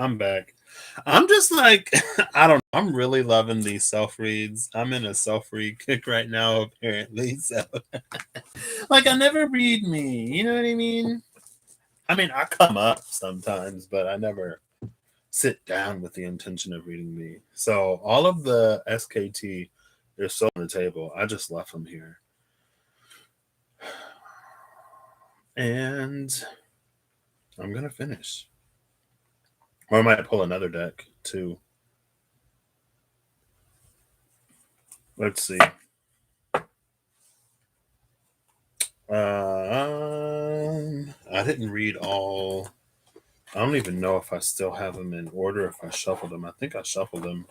I'm back. I'm just like, I don't know. I'm really loving these self reads. I'm in a self read kick right now, apparently. So, like, I never read me. You know what I mean? I mean, I come up sometimes, but I never sit down with the intention of reading me. So, all of the SKT is still on the table. I just left them here. And I'm going to finish. Or I might pull another deck too. Let's see. I didn't read all. I don't even know if I still have them in order. If I shuffled them, I think I shuffled them.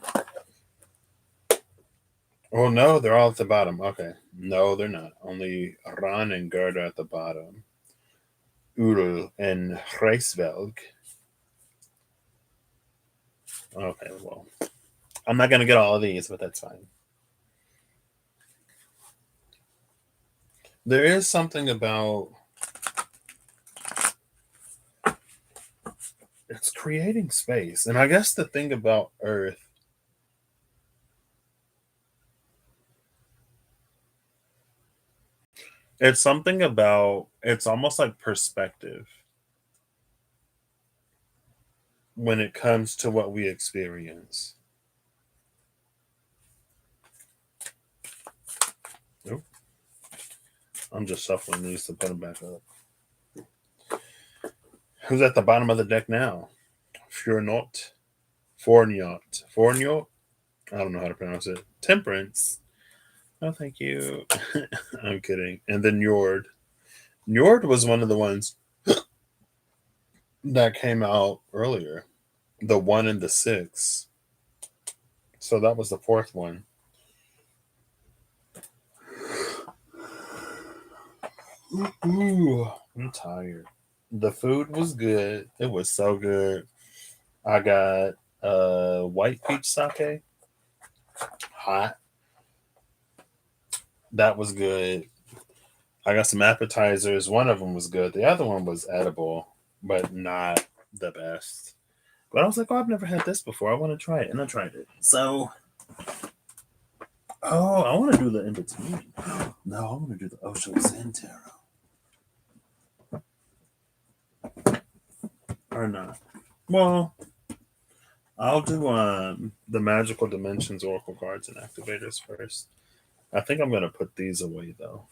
Oh no, they're all at the bottom. Okay, no, they're not. Only Ran and Gerda at the bottom. Urul and Reisvelg. Okay, well, I'm not gonna get all of these, but that's fine. There is something about it's creating space, and I guess the thing about Earth, it's something about it's almost like perspective when it comes to what we experience. Nope. I'm just shuffling these to put them back up. Who's at the bottom of the deck now? Fjornot. Fornot. I don't know how to pronounce it. Temperance. Oh, thank you. I'm kidding. And then Njord. Njord was one of the ones that came out earlier. The 1 and the 6. So that was the fourth one. Ooh, I'm tired. The food was good. It was so good. I got white peach sake. Hot. That was good. I got some appetizers. One of them was good. The other one was edible, but not the best. But I was like, oh, I've never had this before. I want to try it. And I tried it. So, oh, I want to do the in between. No, I want to do the Osho Zen Tarot. Or not. Well, I'll do the Magical Dimensions Oracle cards and activators first. I think I'm going to put these away, though.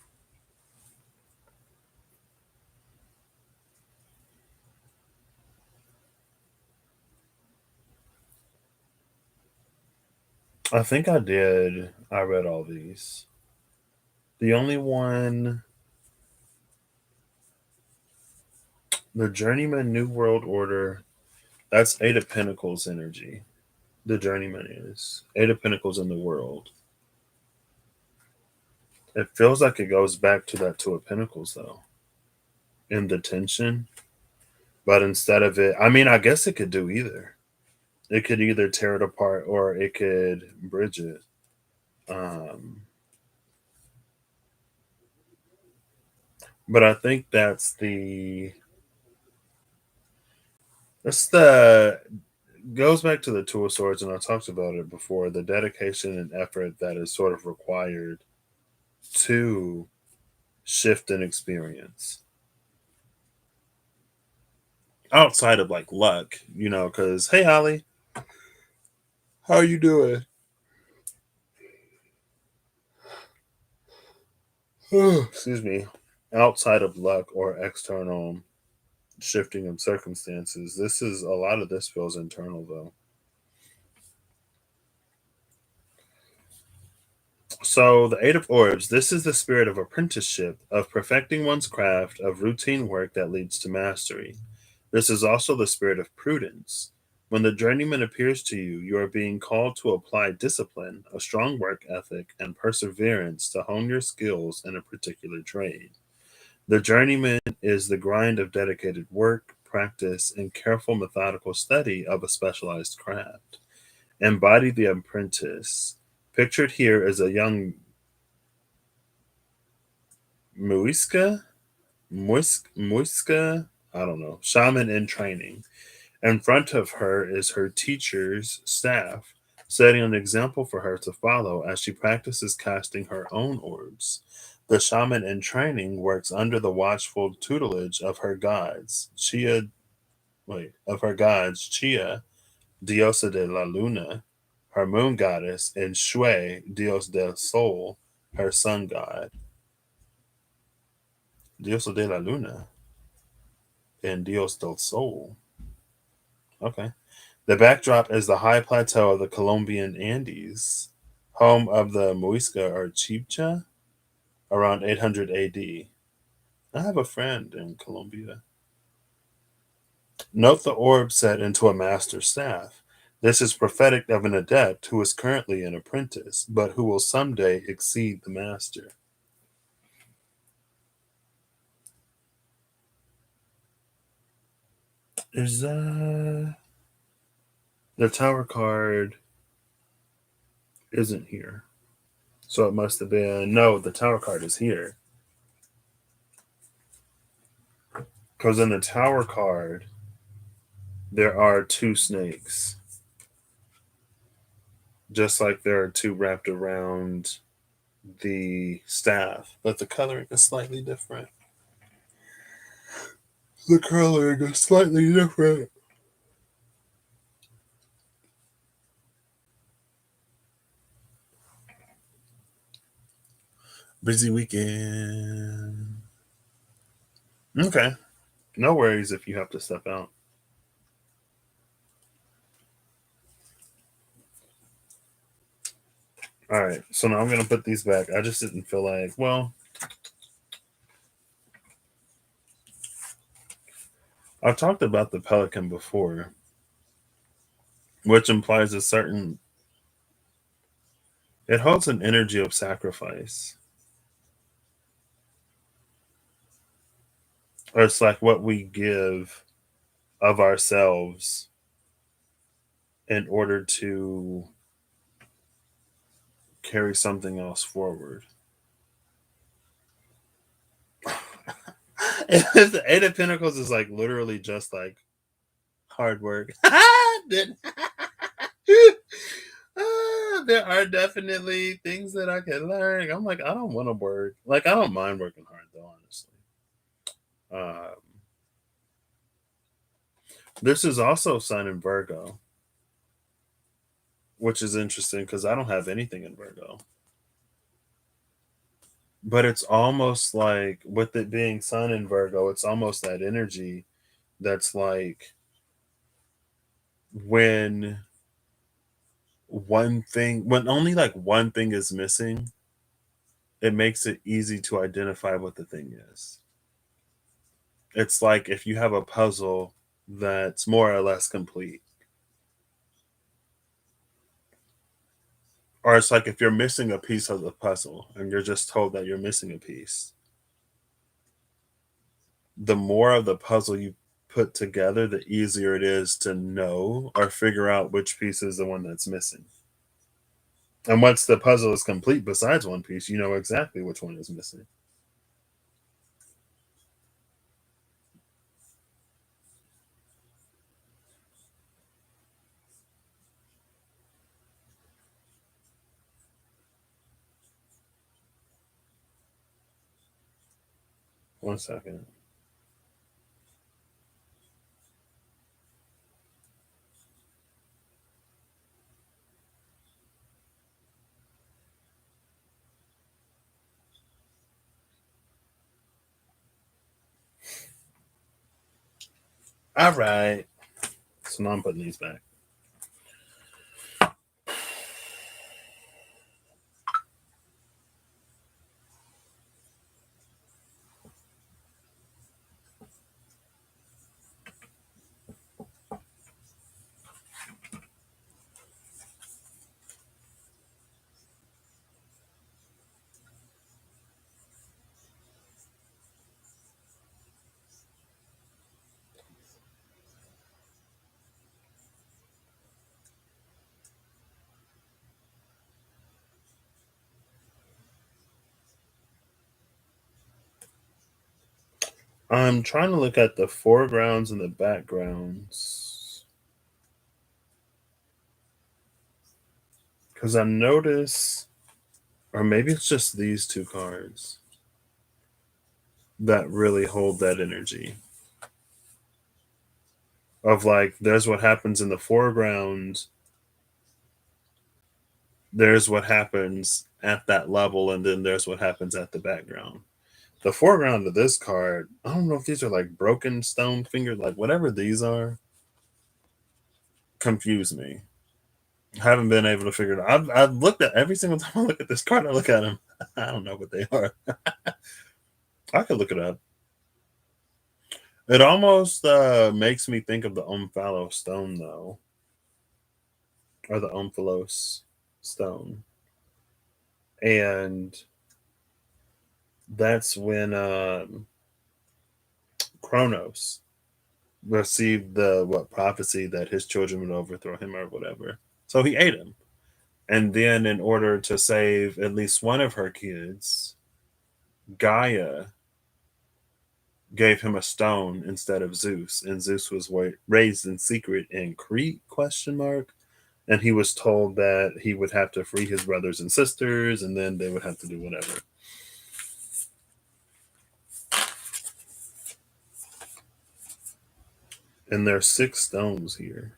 I think I did. I read all these. The only one, the Journeyman New World Order, that's Eight of Pentacles energy. The Journeyman is Eight of Pentacles in the world. It feels like it goes back to that Two of Pentacles, though, in the tension. But instead of it, I mean, I guess it could do either. It could either tear it apart or it could bridge it. But I think that's the goes back to the Two of Swords, and I talked about it before. The dedication and effort that is sort of required to shift an experience outside of like luck, Because hey, Holly, how you doing? Excuse me. Outside of luck or external shifting of circumstances, a lot of this feels internal though. So the Eight of Orbs, this is the spirit of apprenticeship, of perfecting one's craft, of routine work that leads to mastery. This is also the spirit of prudence. When the journeyman appears to you, you are being called to apply discipline, a strong work ethic, and perseverance to hone your skills in a particular trade. The journeyman is the grind of dedicated work, practice, and careful methodical study of a specialized craft. Embody the apprentice. Pictured here is a young Muisca, I don't know, shaman in training. In front of her is her teacher's staff, setting an example for her to follow as she practices casting her own orbs. The shaman in training works under the watchful tutelage of her gods, Chia, diosa de la luna, her moon goddess, and Shui, dios del sol, her sun god. Diosa de la luna and dios del sol. Okay. The backdrop is the high plateau of the Colombian Andes, home of the Muisca or Chibcha, around 800 AD. I have a friend in Colombia. Note the orb set into a master staff. This is prophetic of an adept who is currently an apprentice, but who will someday exceed the master. Is the tower card isn't here. So it must have been no, the tower card is here. Because in the tower card there are two snakes. Just like there are two wrapped around the staff, but the coloring is slightly different. The coloring is slightly different. Busy weekend. Okay. No worries if you have to step out. All right. So now I'm going to put these back. I just didn't feel like, well, I've talked about the pelican before, which implies a certain, it holds an energy of sacrifice. Or it's like what we give of ourselves in order to carry something else forward. The Eight of Pentacles is like literally just like hard work. There are definitely things that I can learn. I'm like, I don't want to work. Like, I don't mind working hard though, honestly. Um, this is also Sun in Virgo, which is interesting because I don't have anything in Virgo. But it's almost like with it being Sun in Virgo, it's almost that energy that's like when when only like one thing is missing, it makes it easy to identify what the thing is. It's like if you have a puzzle that's more or less complete, or it's like if you're missing a piece of the puzzle and you're just told that you're missing a piece, the more of the puzzle you put together, the easier it is to know or figure out which piece is the one that's missing. And once the puzzle is complete, besides one piece, you know exactly which one is missing. One second. All right. So now I'm putting these back. I'm trying to look at the foregrounds and the backgrounds. Because I notice, or maybe it's just these two cards that really hold that energy of like, there's what happens in the foreground, there's what happens at that level, and then there's what happens at the background. The foreground of this card, I don't know if these are like broken stone fingers, like whatever these are, confuse me. Haven't been able to figure it out. I've looked at every single time I look at this card, I look at them. I don't know what they are. I could look it up. It almost makes me think of the Omphalos stone, though, or the Omphalos stone. And that's when Kronos received the prophecy that his children would overthrow him or whatever. So he ate him. And then, in order to save at least one of her kids, Gaia gave him a stone instead of Zeus, and Zeus was raised in secret in Crete? Question mark. And he was told that he would have to free his brothers and sisters, and then they would have to do whatever. And there's 6 stones here.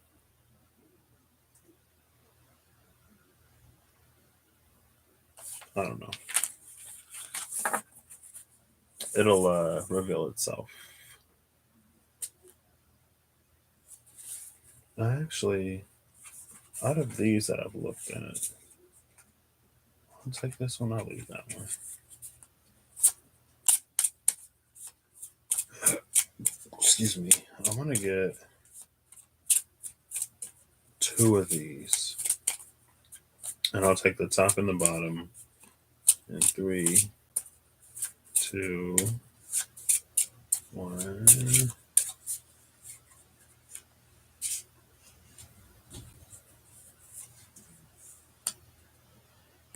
I don't know. It'll reveal itself. I actually, out of these that I've looked at, I'll take this one, I'll leave that one. Excuse me. I want to get 2 of these. And I'll take the top and the bottom. And 3, 2, 1.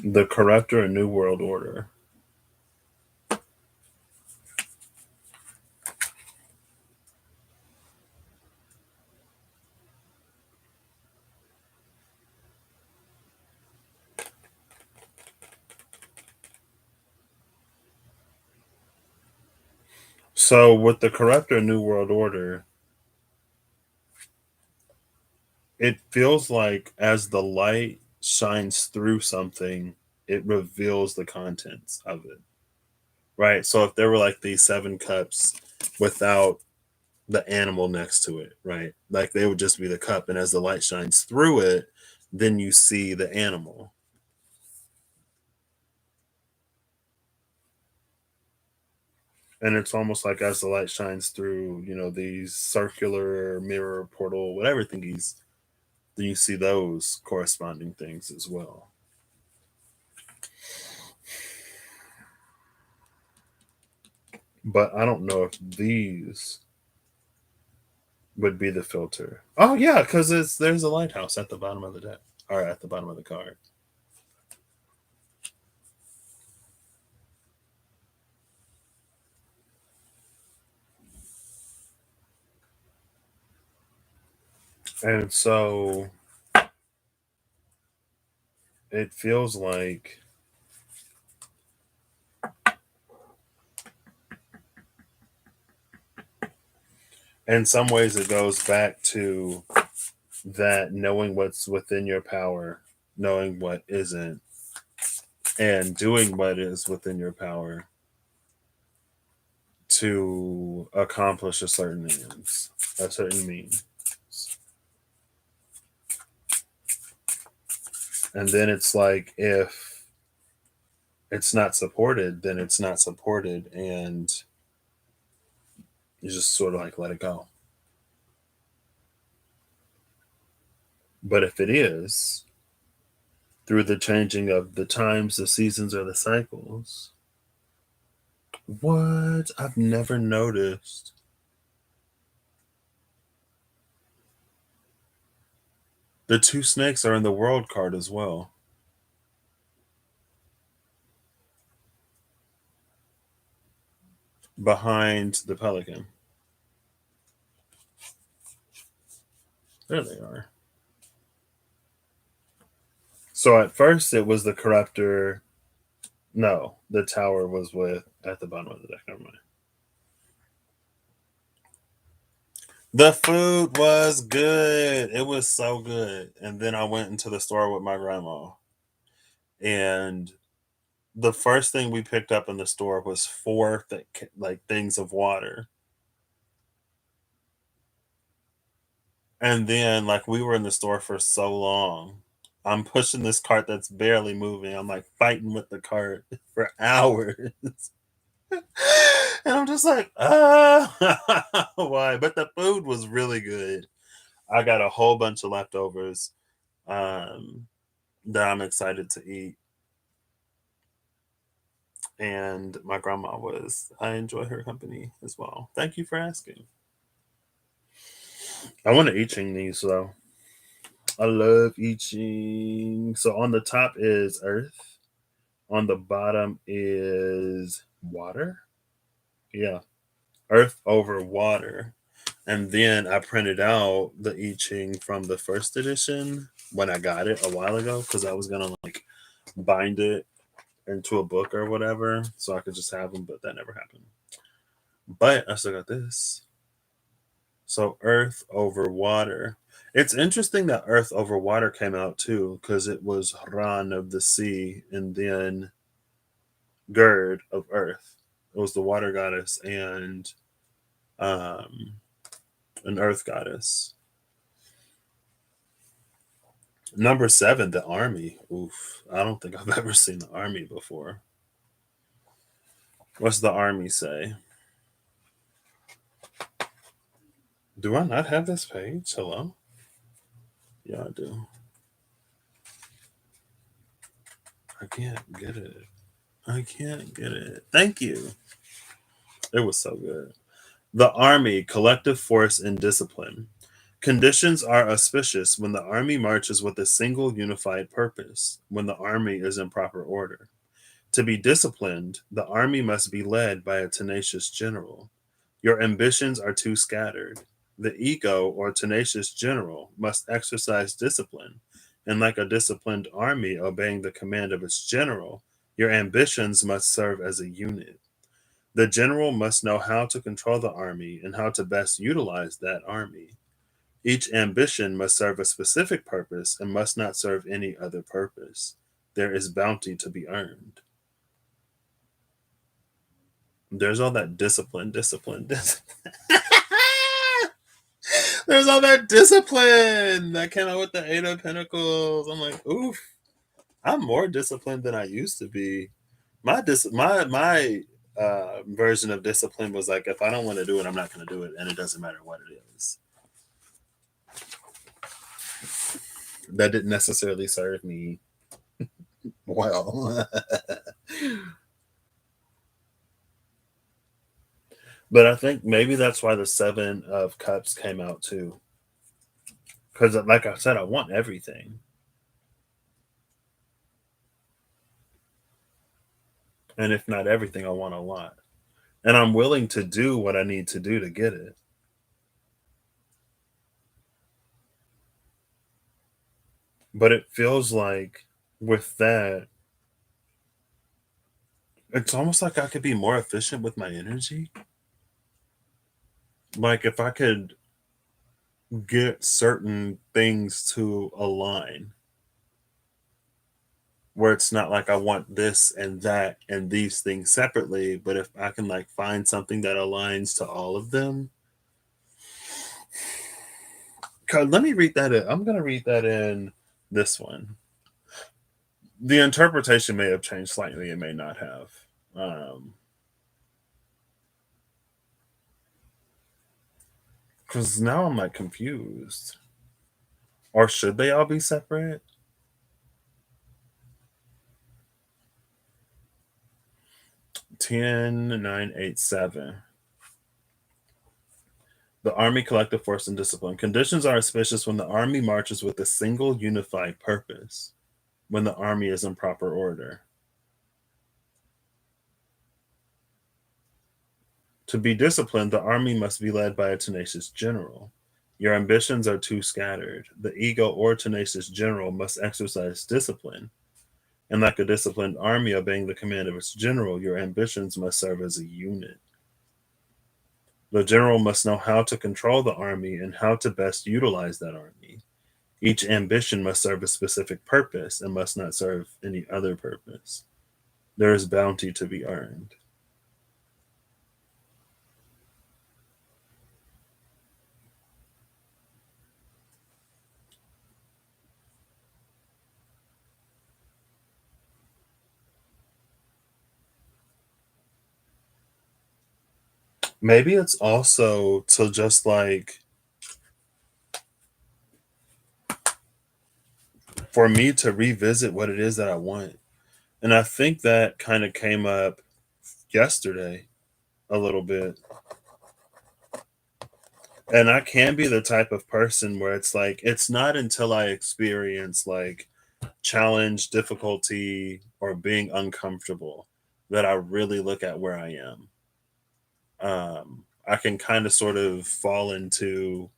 The Corruptor, a New World Order. So with the Corruptor, New World Order, it feels like as the light shines through something, it reveals the contents of it. Right? So if there were like these 7 cups without the animal next to it, right? Like they would just be the cup, and as the light shines through it, then you see the animal. And it's almost like as the light shines through, these circular mirror portal, whatever thingies, then you see those corresponding things as well. But I don't know if these would be the filter. Oh yeah, because there's a lighthouse at the bottom of the deck, or at the bottom of the card. And so it feels like in some ways it goes back to that knowing what's within your power, knowing what isn't, and doing what is within your power to accomplish a certain ends, a certain means. And then it's like, if it's not supported, then it's not supported, and you just sort of like let it go. But if it is, through the changing of the times, the seasons, or the cycles, what? I've never noticed. The 2 snakes are in the world card as well. Behind the pelican. There they are. So at first it was the corruptor. No, the tower was with at the bottom of the deck. Never mind. The food was good. It was so good. And then I went into the store with my grandma, and the first thing we picked up in the store was four things of water. And then like we were in the store for so long. I'm pushing this cart that's barely moving. I'm like fighting with the cart for hours. And I'm just like, why? But the food was really good. I got a whole bunch of leftovers um, that I'm excited to eat. And my grandma was, I enjoy her company as well. Thank you for asking. I want to eating these though. I love eating. So on the top is earth. On the bottom is water. Yeah. Earth over water. And then I printed out the I Ching from the first edition when I got it a while ago because I was gonna like bind it into a book or whatever so I could just have them, but that never happened. But I still got this. So Earth over water. It's interesting that Earth over water came out too because it was Ran of the sea and then Gerd of Earth. It was the water goddess and um, an Earth goddess. Number 7, the army. Oof. I don't think I've ever seen the army before. What's the army say? Do I not have this page? Hello? Yeah, I do. I can't get it. I can't get it. Thank you. It was so good. The army, collective force and discipline. Conditions are auspicious when the army marches with a single unified purpose, when the army is in proper order. To be disciplined, the army must be led by a tenacious general. Your ambitions are too scattered. The ego or tenacious general must exercise discipline, and like a disciplined army obeying the command of its general, your ambitions must serve as a unit. The general must know how to control the army and how to best utilize that army. Each ambition must serve a specific purpose and must not serve any other purpose. There is bounty to be earned. There's all that discipline. There's all that discipline that came out with the Eight of Pentacles. I'm like, oof, I'm more disciplined than I used to be. My version of discipline was like, if I don't want to do it, I'm not going to do it, and it doesn't matter what it is. That didn't necessarily serve me well. But I think maybe that's why the Seven of Cups came out too. Because, like I said, I want everything. And if not everything, I want a lot. And I'm willing to do what I need to do to get it. But it feels like with that, it's almost like I could be more efficient with my energy. Like if I could get certain things to align, where it's not like I want this and that and these things separately, but if I can like find something that aligns to all of them. Let me read that in. I'm going to read that in this one. The interpretation may have changed slightly, it may not have. Because now I'm like confused. Or should they all be separate? 10987. The Army collective force and discipline. Conditions are auspicious when the Army marches with a single unified purpose, when the Army is in proper order. To be disciplined, the Army must be led by a tenacious general. Your ambitions are too scattered. The ego or tenacious general must exercise discipline. And like a disciplined army obeying the command of its general, your ambitions must serve as a unit. The general must know how to control the army and how to best utilize that army. Each ambition must serve a specific purpose and must not serve any other purpose. There is bounty to be earned. Maybe it's also to just like, for me to revisit what it is that I want. And I think that kind of came up yesterday a little bit. And I can be the type of person where it's like, it's not until I experience like challenge, difficulty, or being uncomfortable that I really look at where I am. I can kind of sort of fall into,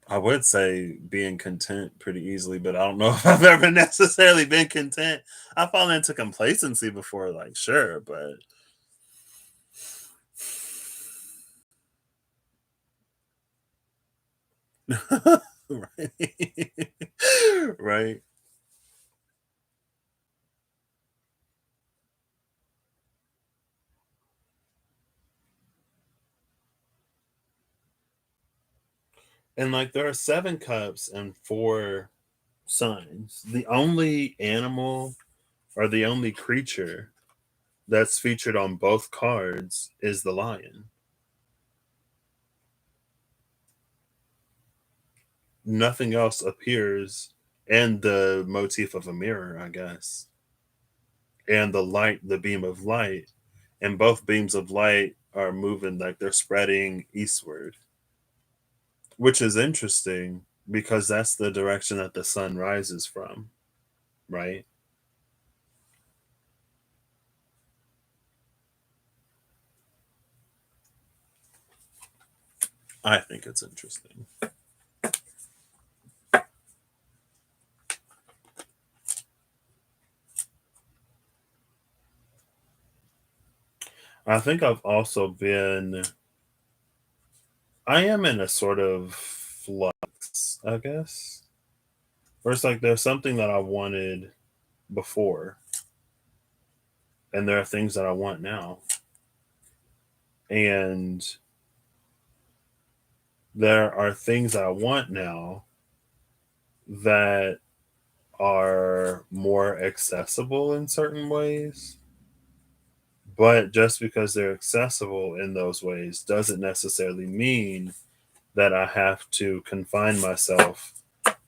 I would say, being content pretty easily, but I don't know if I've ever necessarily been content. I fall into complacency before, like, sure, but right. Right. And like there are seven cups and four signs. The only animal or the only creature that's featured on both cards is the lion. Nothing else appears, and the motif of a mirror, I guess. And the light, the beam of light, and both beams of light are moving like they're spreading eastward, which is interesting because that's the direction that the sun rises from, right? I think it's interesting. I think I've also been, I am in a sort of flux, I guess. Where it's like there's something that I wanted before, and there are things that I want now. And there are things I want now that are more accessible in certain ways. But just because they're accessible in those ways doesn't necessarily mean that I have to confine myself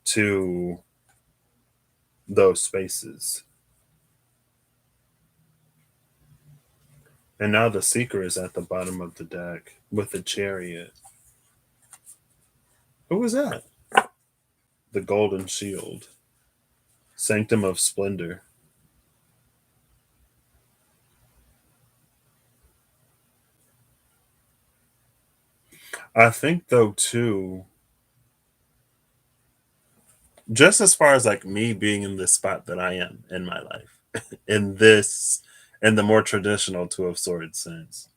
to those spaces. And now the seeker is at the bottom of the deck with the chariot. Who was that? The golden shield. Sanctum of splendor. I think though too, just as far as like me being in this spot that I am in my life, in this, in the more traditional Two of Swords sense,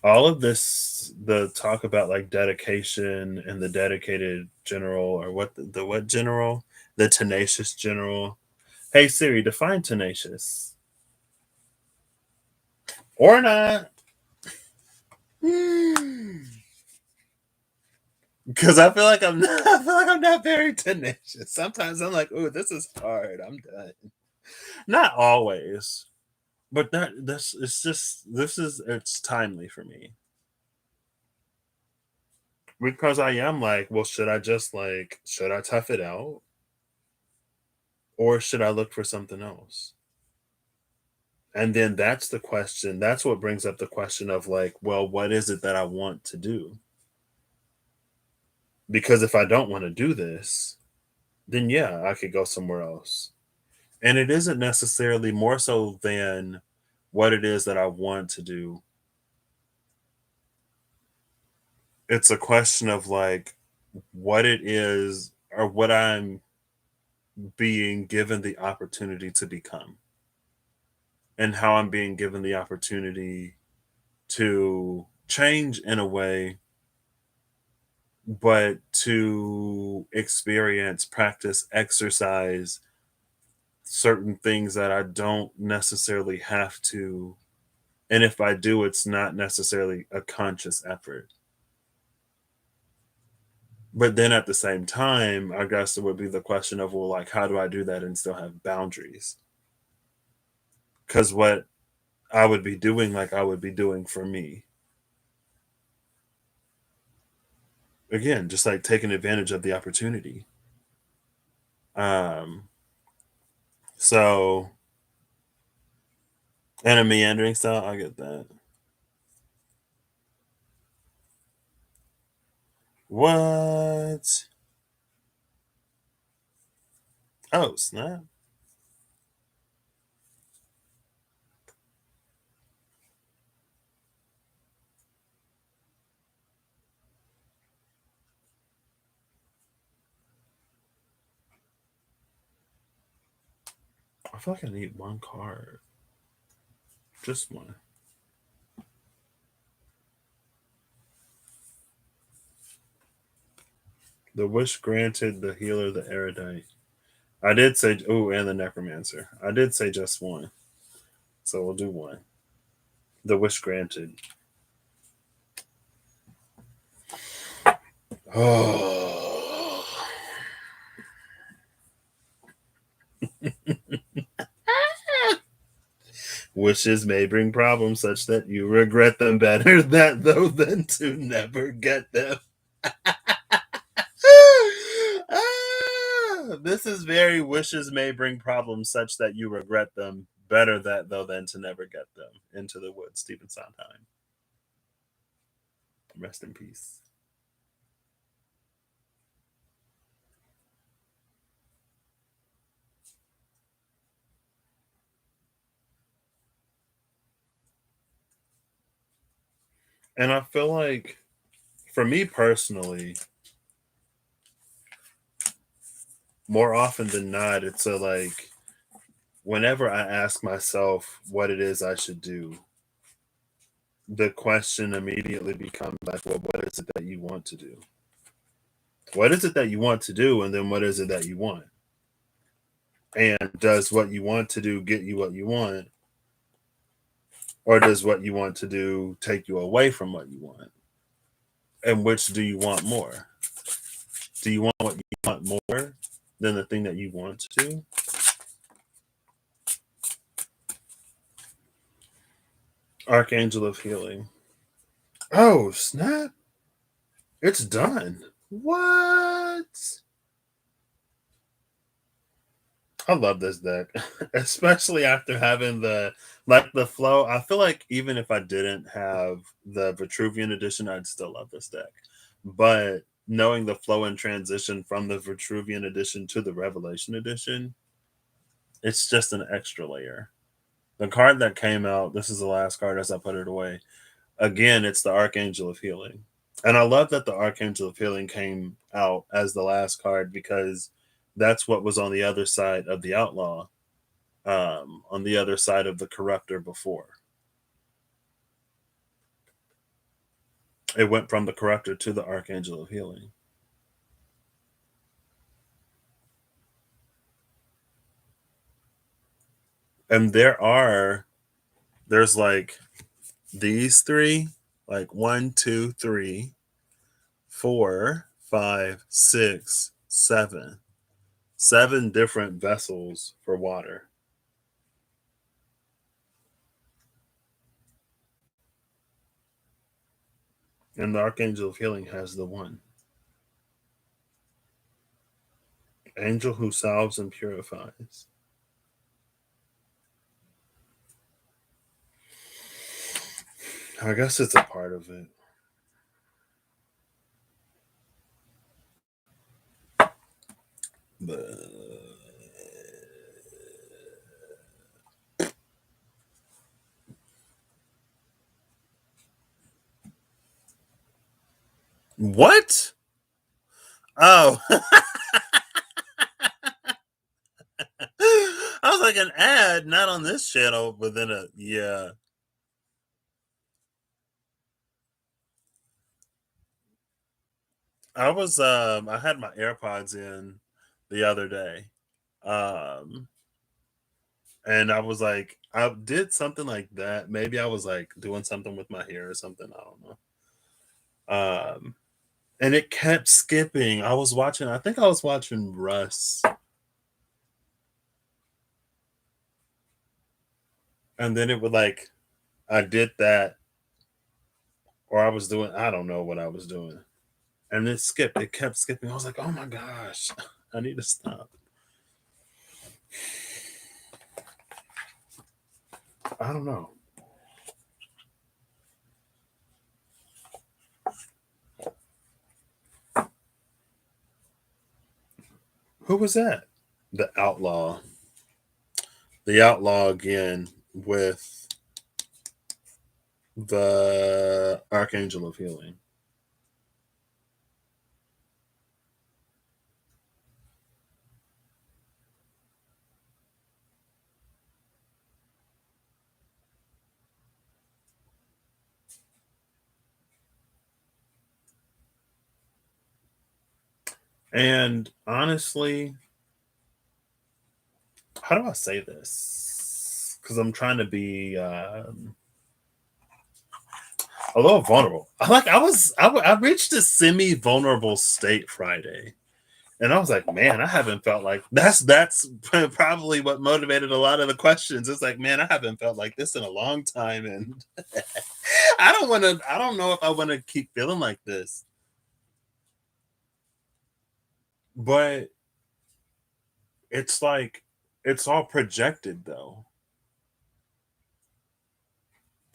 all of this, the talk about like dedication and the dedicated general, or what the what general, the tenacious general. Hey Siri, define tenacious or not. Because I feel like I'm not, I feel like I'm not very tenacious. Sometimes I'm like, "Ooh, this is hard. I'm done." Not always, but that this it's just this is it's timely for me because I am like, well, should I just like should I tough it out or should I look for something else? And then that's the question. That's what brings up the question of like, well, what is it that I want to do? Because if I don't want to do this, then yeah, I could go somewhere else. And it isn't necessarily more so than what it is that I want to do. it's a question of like what it is or what I'm being given the opportunity to become, and how I'm being given the opportunity to change in a way, but to experience, practice, exercise certain things that I don't necessarily have to. And if I do, it's not necessarily a conscious effort. But then at the same time, I guess it would be the question of, well, like, how do I do that and still have boundaries? Because what I would be doing, like, I would be doing for me. Again, just like taking advantage of the opportunity. Um, so, and a meandering style, I get that. What? Oh, snap. I feel like I need one card. Just one. The wish granted, the healer, the erudite. I did say, oh, and the necromancer. I did say just one. So we'll do one. The wish granted. Oh. Wishes may bring problems such that you regret them better that though than to never get them. This is very wishes may bring problems such that you regret them better that though than to never get them. Into the Woods, Stephen Sondheim. Rest in peace. And I feel like for me personally, more often than not, it's a like whenever I ask myself what it is I should do, the question immediately becomes like, well, what is it that you want to do? What is it that you want to do? And then what is it that you want? And does what you want to do get you what you want? Or does what you want to do take you away from what you want? And which do you want more? Do you want what you want more than the thing that you want to do? Archangel of Healing. Oh, snap. It's done. What? I love this deck, especially after having the flow. I feel like even if I didn't have the Vitruvian edition, I'd still love this deck. But knowing the flow and transition from the Vitruvian edition to the Revelation edition, it's just an extra layer. The card that came out, this is the last card as I put it away. Again, it's the Archangel of Healing. And I love that the Archangel of Healing came out as the last card because that's what was on the other side of the Outlaw, on the other side of the Corruptor before. It went from the Corruptor to the Archangel of Healing. And there's like these three, like 1, 2, 3, 4, 5, 6, 7. 7 different vessels for water. And the Archangel of Healing has the one. Angel who salves and purifies. I guess it's a part of it. But What? Oh. I was like, an ad, not on this channel, but then yeah. I had my AirPods in the other day. Um and I was like, I did something like that. Maybe I was like doing something with my hair or something. I don't know. And it kept skipping. I think I was watching Russ, and then it would like I did that, or I don't know what I was doing. And it skipped. It kept skipping. I was like, oh my gosh, I need to stop. I don't know. Who was that? The outlaw. The outlaw again with the Archangel of Healing. And honestly, how do I say this? Because I'm trying to be a little vulnerable. I reached a semi vulnerable state Friday, and I was like, man, I haven't felt like that's probably what motivated a lot of the questions. It's like, man, I haven't felt like this in a long time, and I don't want to. I don't know if I want to keep feeling like this, but it's like it's all projected though.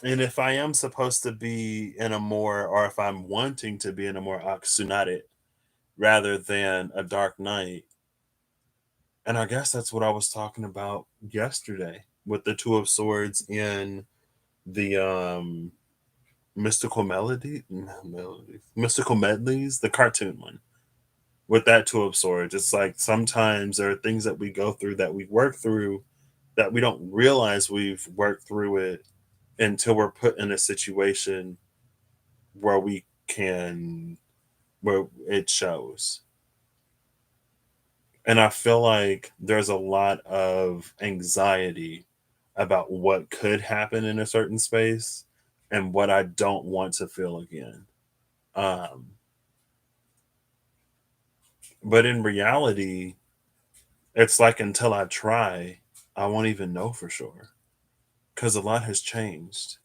And if I am supposed to be in a more, or if I'm wanting to be in a more oxynate rather than a dark night, and I guess that's what I was talking about yesterday with the Two of Swords in the mystical medleys, the cartoon one. With that Two of Swords, it's like sometimes there are things that we go through that we work through that we don't realize we've worked through it until we're put in a situation where we can where it shows. And I feel like there's a lot of anxiety about what could happen in a certain space and what I don't want to feel again. Um, but in reality, it's like until I try, I won't even know for sure because a lot has changed.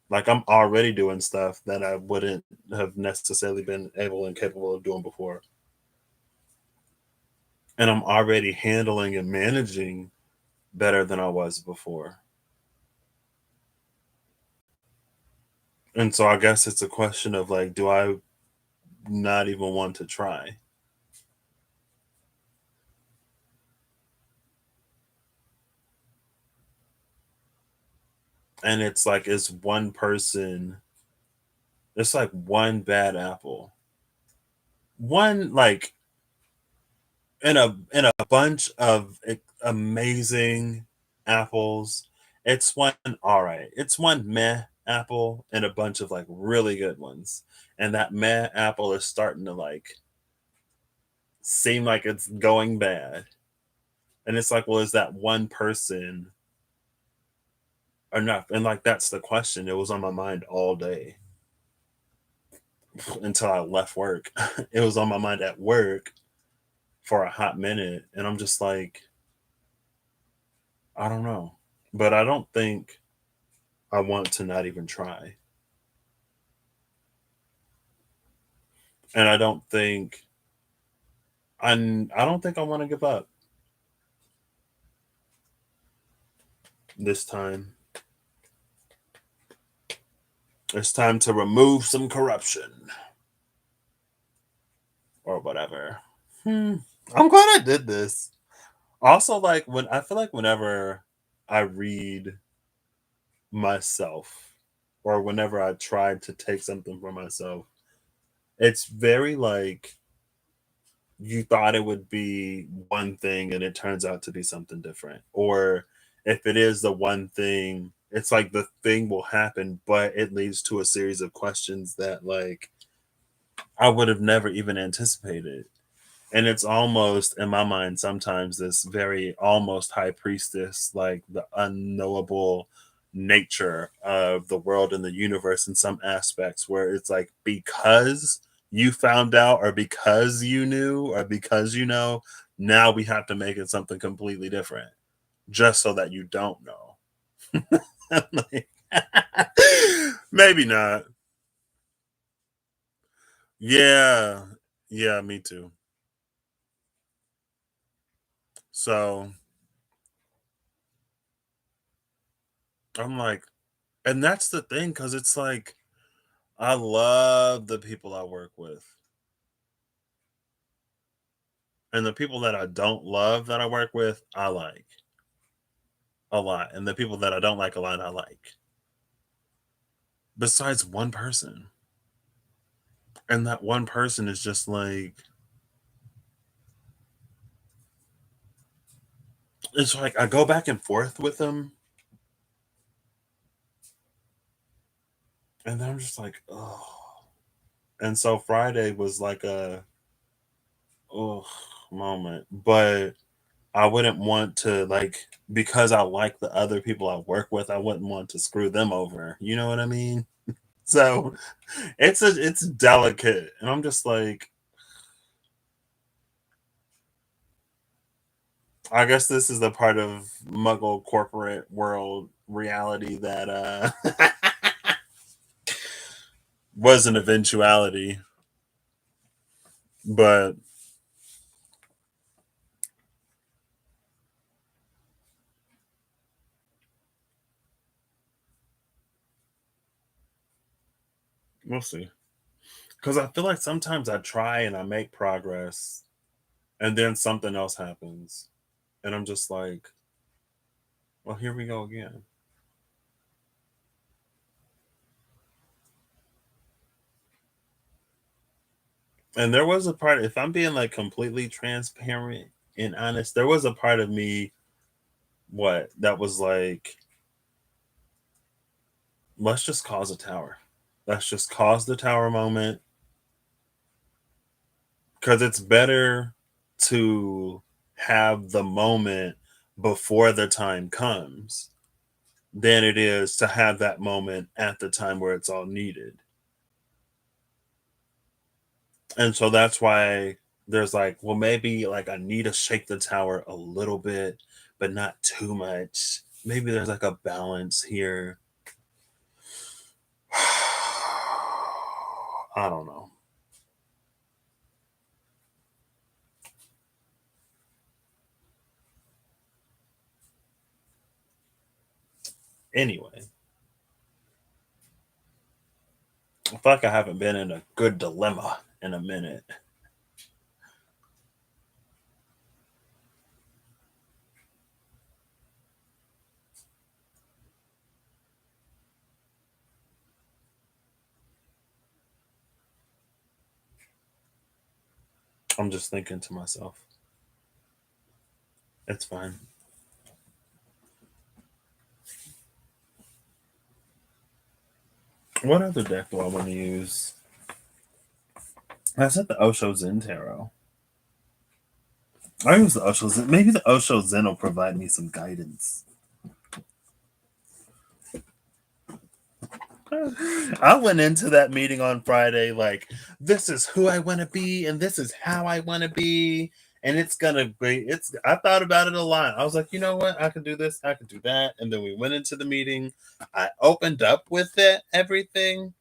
Like I'm already doing stuff that I wouldn't have necessarily been able and capable of doing before. And I'm already handling and managing better than I was before. And so I guess it's a question of like, do I not even want to try? And it's like it's like one bad apple. One like in a bunch of amazing apples. It's one all right. It's one meh apple and a bunch of like really good ones. And that meh apple is starting to like seem like it's going bad. And it's like, well, is that one person enough? And like that's the question. It was on my mind all day until I left work. It was on my mind at work for a hot minute. And I'm just like, I don't know. But I don't think I want to not even try. And I don't think I want to give up this time. It's time to remove some corruption or whatever. Hmm. I'm glad I did this. Also, like when I feel like whenever I read myself or whenever I try to take something for myself, It's very like you thought it would be one thing and it turns out to be something different. Or if it is the one thing, it's like the thing will happen, but it leads to a series of questions that like I would have never even anticipated. And it's almost in my mind sometimes this very almost high priestess, like the unknowable nature of the world and the universe in some aspects, where it's like because you found out or because you knew or because you know, now we have to make it something completely different just so that you don't know. Like, maybe not. Yeah. Yeah, me too. So I'm like, and that's the thing, because it's like I love the people I work with. And the people that I don't love that I work with, I like a lot. And the people that I don't like a lot, I like. Besides one person. And that one person is just like, it's like I go back and forth with them. And I'm just like, oh. And so Friday was like a, oh, moment. But I wouldn't want to, like, because I like the other people I work with, I wouldn't want to screw them over. You know what I mean? So it's delicate, and I'm just like, I guess this is the part of Muggle corporate world reality that was an eventuality, but we'll see. Because I feel like sometimes I try and I make progress, and then something else happens, and I'm just like, well, here we go again. And there was a part, if I'm being like completely transparent and honest, there was a part of me, what, that was like, let's just cause a tower. Let's just cause the tower moment, because it's better to have the moment before the time comes than it is to have that moment at the time where it's all needed. And so that's why there's like, well, maybe like I need to shake the tower a little bit, but not too much. Maybe there's like a balance here. I don't know. Anyway, I feel like I haven't been in a good dilemma in a minute. I'm just thinking to myself, it's fine. What other deck do I want to use? I said the Osho Zen Tarot. I use the Osho Zen. Maybe the Osho Zen will provide me some guidance. I went into that meeting on Friday like, this is who I want to be, and this is how I want to be, and it's gonna be. It's. I thought about it a lot. I was like, you know what? I could do this. I could do that. And then we went into the meeting. I opened up with it, everything,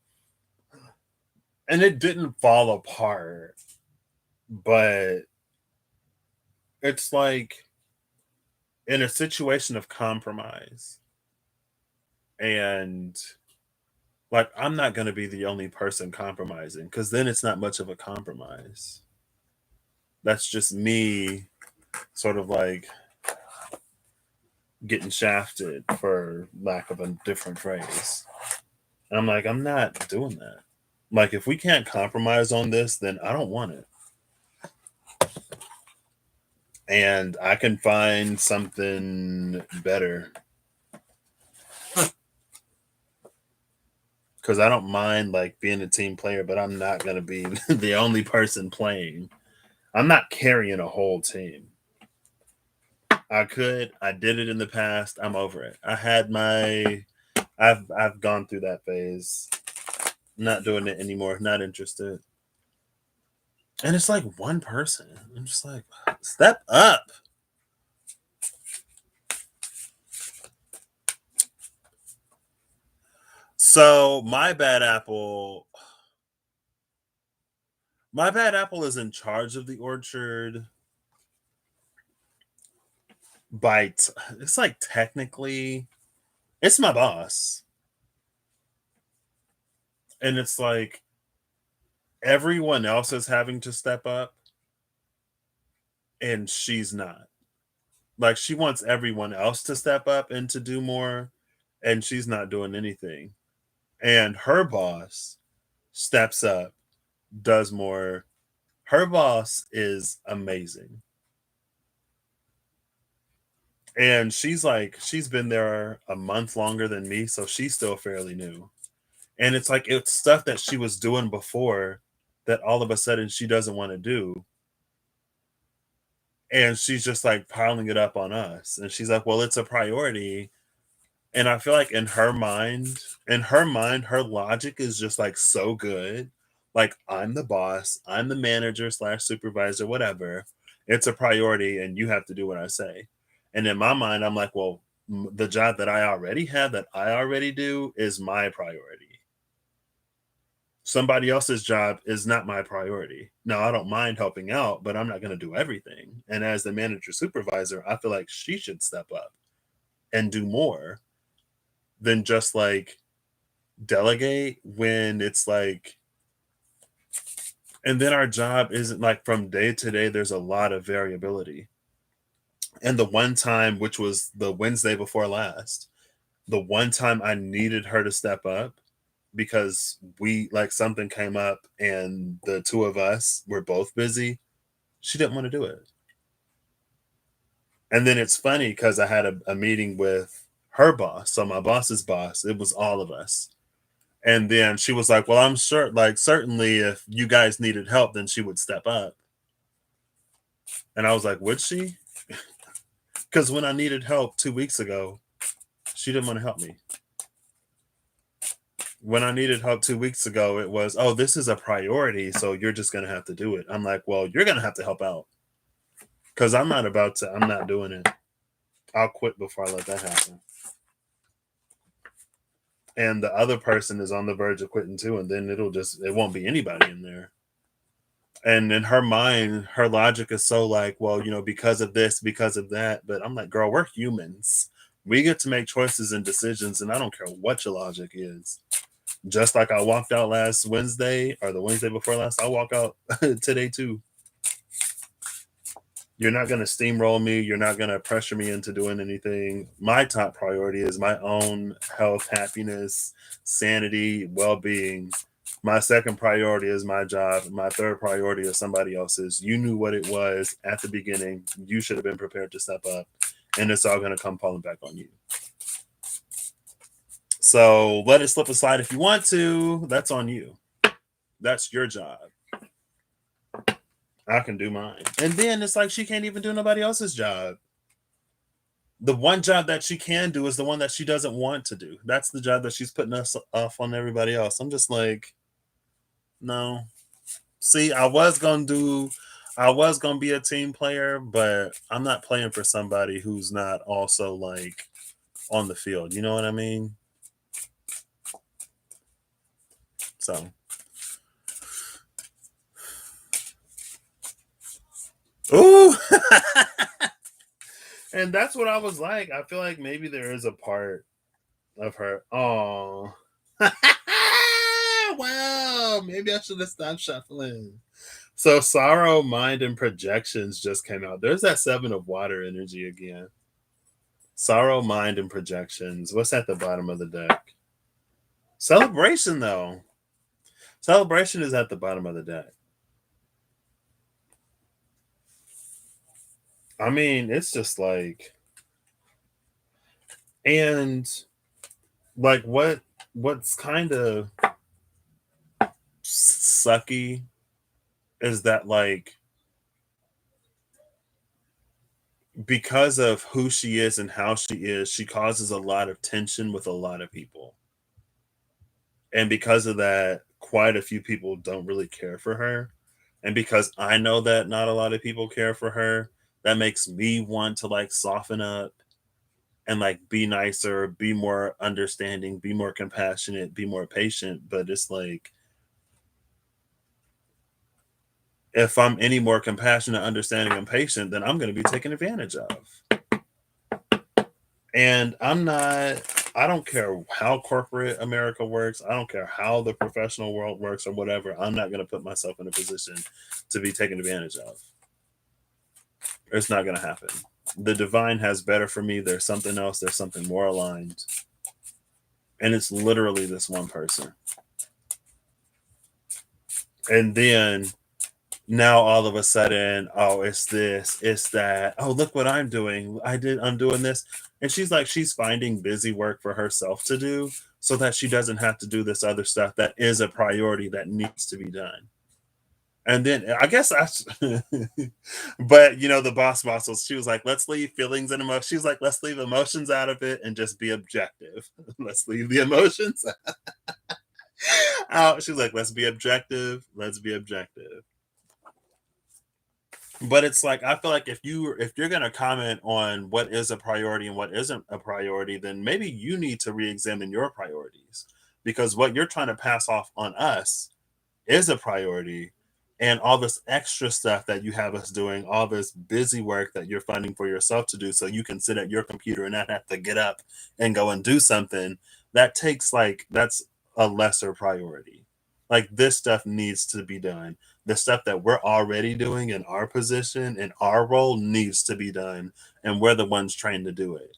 and it didn't fall apart. But it's like in a situation of compromise, and like I'm not going to be the only person compromising, because then it's not much of a compromise. That's just me sort of like getting shafted, for lack of a different phrase. And I'm like, I'm not doing that. Like, if we can't compromise on this, then I don't want it. And I can find something better. Because I don't mind like being a team player, but I'm not gonna be the only person playing. I'm not carrying a whole team. I did it in the past. I'm over it. I've gone through that phase. Not doing it anymore. Not interested. And it's like one person. I'm just like, step up. So my bad apple is in charge of the orchard. But it's like technically it's my boss. And it's like everyone else is having to step up and she's not. Like she wants everyone else to step up and to do more and she's not doing anything. And her boss steps up, does more. Her boss is amazing. And she's been there a month longer than me, so she's still fairly new. And it's like it's stuff that she was doing before that all of a sudden she doesn't want to do. And she's just like piling it up on us. And she's like, well, it's a priority. And I feel like in her mind, her logic is just like so good. Like, I'm the boss, I'm the manager slash supervisor, whatever. It's a priority, and you have to do what I say. And in my mind, I'm like, well, the job that I already have, that I already do, is my priority. Somebody else's job is not my priority. Now, I don't mind helping out, but I'm not going to do everything. And as the manager supervisor, I feel like she should step up and do more than just like delegate when it's like, and then our job isn't like from day to day, there's a lot of variability. And the one time, which was the Wednesday before last, the one time I needed her to step up because we like something came up and the two of us were both busy, she didn't want to do it. And then it's funny because I had a meeting with her boss. So my boss's boss, it was all of us. And then she was like, well, I'm sure, like, certainly if you guys needed help, then she would step up. And I was like, would she? Because when I needed help 2 weeks ago, she didn't want to help me. When I needed help 2 weeks ago, it was, oh, this is a priority. So you're just going to have to do it. I'm like, well, you're going to have to help out. Because I'm not doing it. I'll quit before I let that happen. And the other person is on the verge of quitting too. And then it won't be anybody in there. And in her mind, her logic is so like, well, because of this, because of that. But I'm like, girl, we're humans. We get to make choices and decisions, and I don't care what your logic is. Just like I walked out last Wednesday or the Wednesday before last, I'll walk out today too. You're not going to steamroll me. You're not going to pressure me into doing anything. My top priority is my own health, happiness, sanity, well being. My second priority is my job. My third priority is somebody else's. You knew what it was at the beginning. You should have been prepared to step up, and it's all going to come falling back on you. So let it slip aside if you want to. That's on you. That's your job. I can do mine. And then it's like she can't even do nobody else's job. The one job that she can do is the one that she doesn't want to do. That's the job that she's putting us off on everybody else. I'm just like, no. See, I was gonna be a team player, but I'm not playing for somebody who's not also like on the field. You know what I mean? So ooh. And that's what I was like. I feel like maybe there is a part of her. Oh. Wow. Maybe I should have stopped shuffling. So sorrow, mind, and projections just came out. There's that 7 of water energy again. Sorrow, mind, and projections. What's at the bottom of the deck? Celebration, though. Celebration is at the bottom of the deck. I mean, it's just like, and like what's kind of sucky is that, like, because of who she is and how she is, she causes a lot of tension with a lot of people. And because of that, quite a few people don't really care for her. And because I know that not a lot of people care for her, that makes me want to like soften up and like be nicer, be more understanding, be more compassionate, be more patient. But it's like, if I'm any more compassionate, understanding, and patient, then I'm going to be taken advantage of. And I don't care how corporate America works. I don't care how the professional world works or whatever. I'm not going to put myself in a position to be taken advantage of. It's not going to happen. The divine has better for me. There's something else. There's something more aligned. And it's literally this one person. And then now all of a sudden, oh, it's this, it's that. Oh, look what I'm doing. I'm doing this. And she's like, she's finding busy work for herself to do so that she doesn't have to do this other stuff that is a priority that needs to be done. And then I guess that's, but the boss, she was like, let's leave feelings and emotions. She was like, let's leave emotions out of it and just be objective. Let's leave the emotions out. She's like, let's be objective. Let's be objective. But it's like, I feel like if you're gonna comment on what is a priority and what isn't a priority, then maybe you need to re-examine your priorities, because what you're trying to pass off on us is a priority, and all this extra stuff that you have us doing, all this busy work that you're funding for yourself to do so you can sit at your computer and not have to get up and go and do something, that's a lesser priority. Like, this stuff needs to be done. The stuff that we're already doing in our position and our role needs to be done, and we're the ones trained to do it.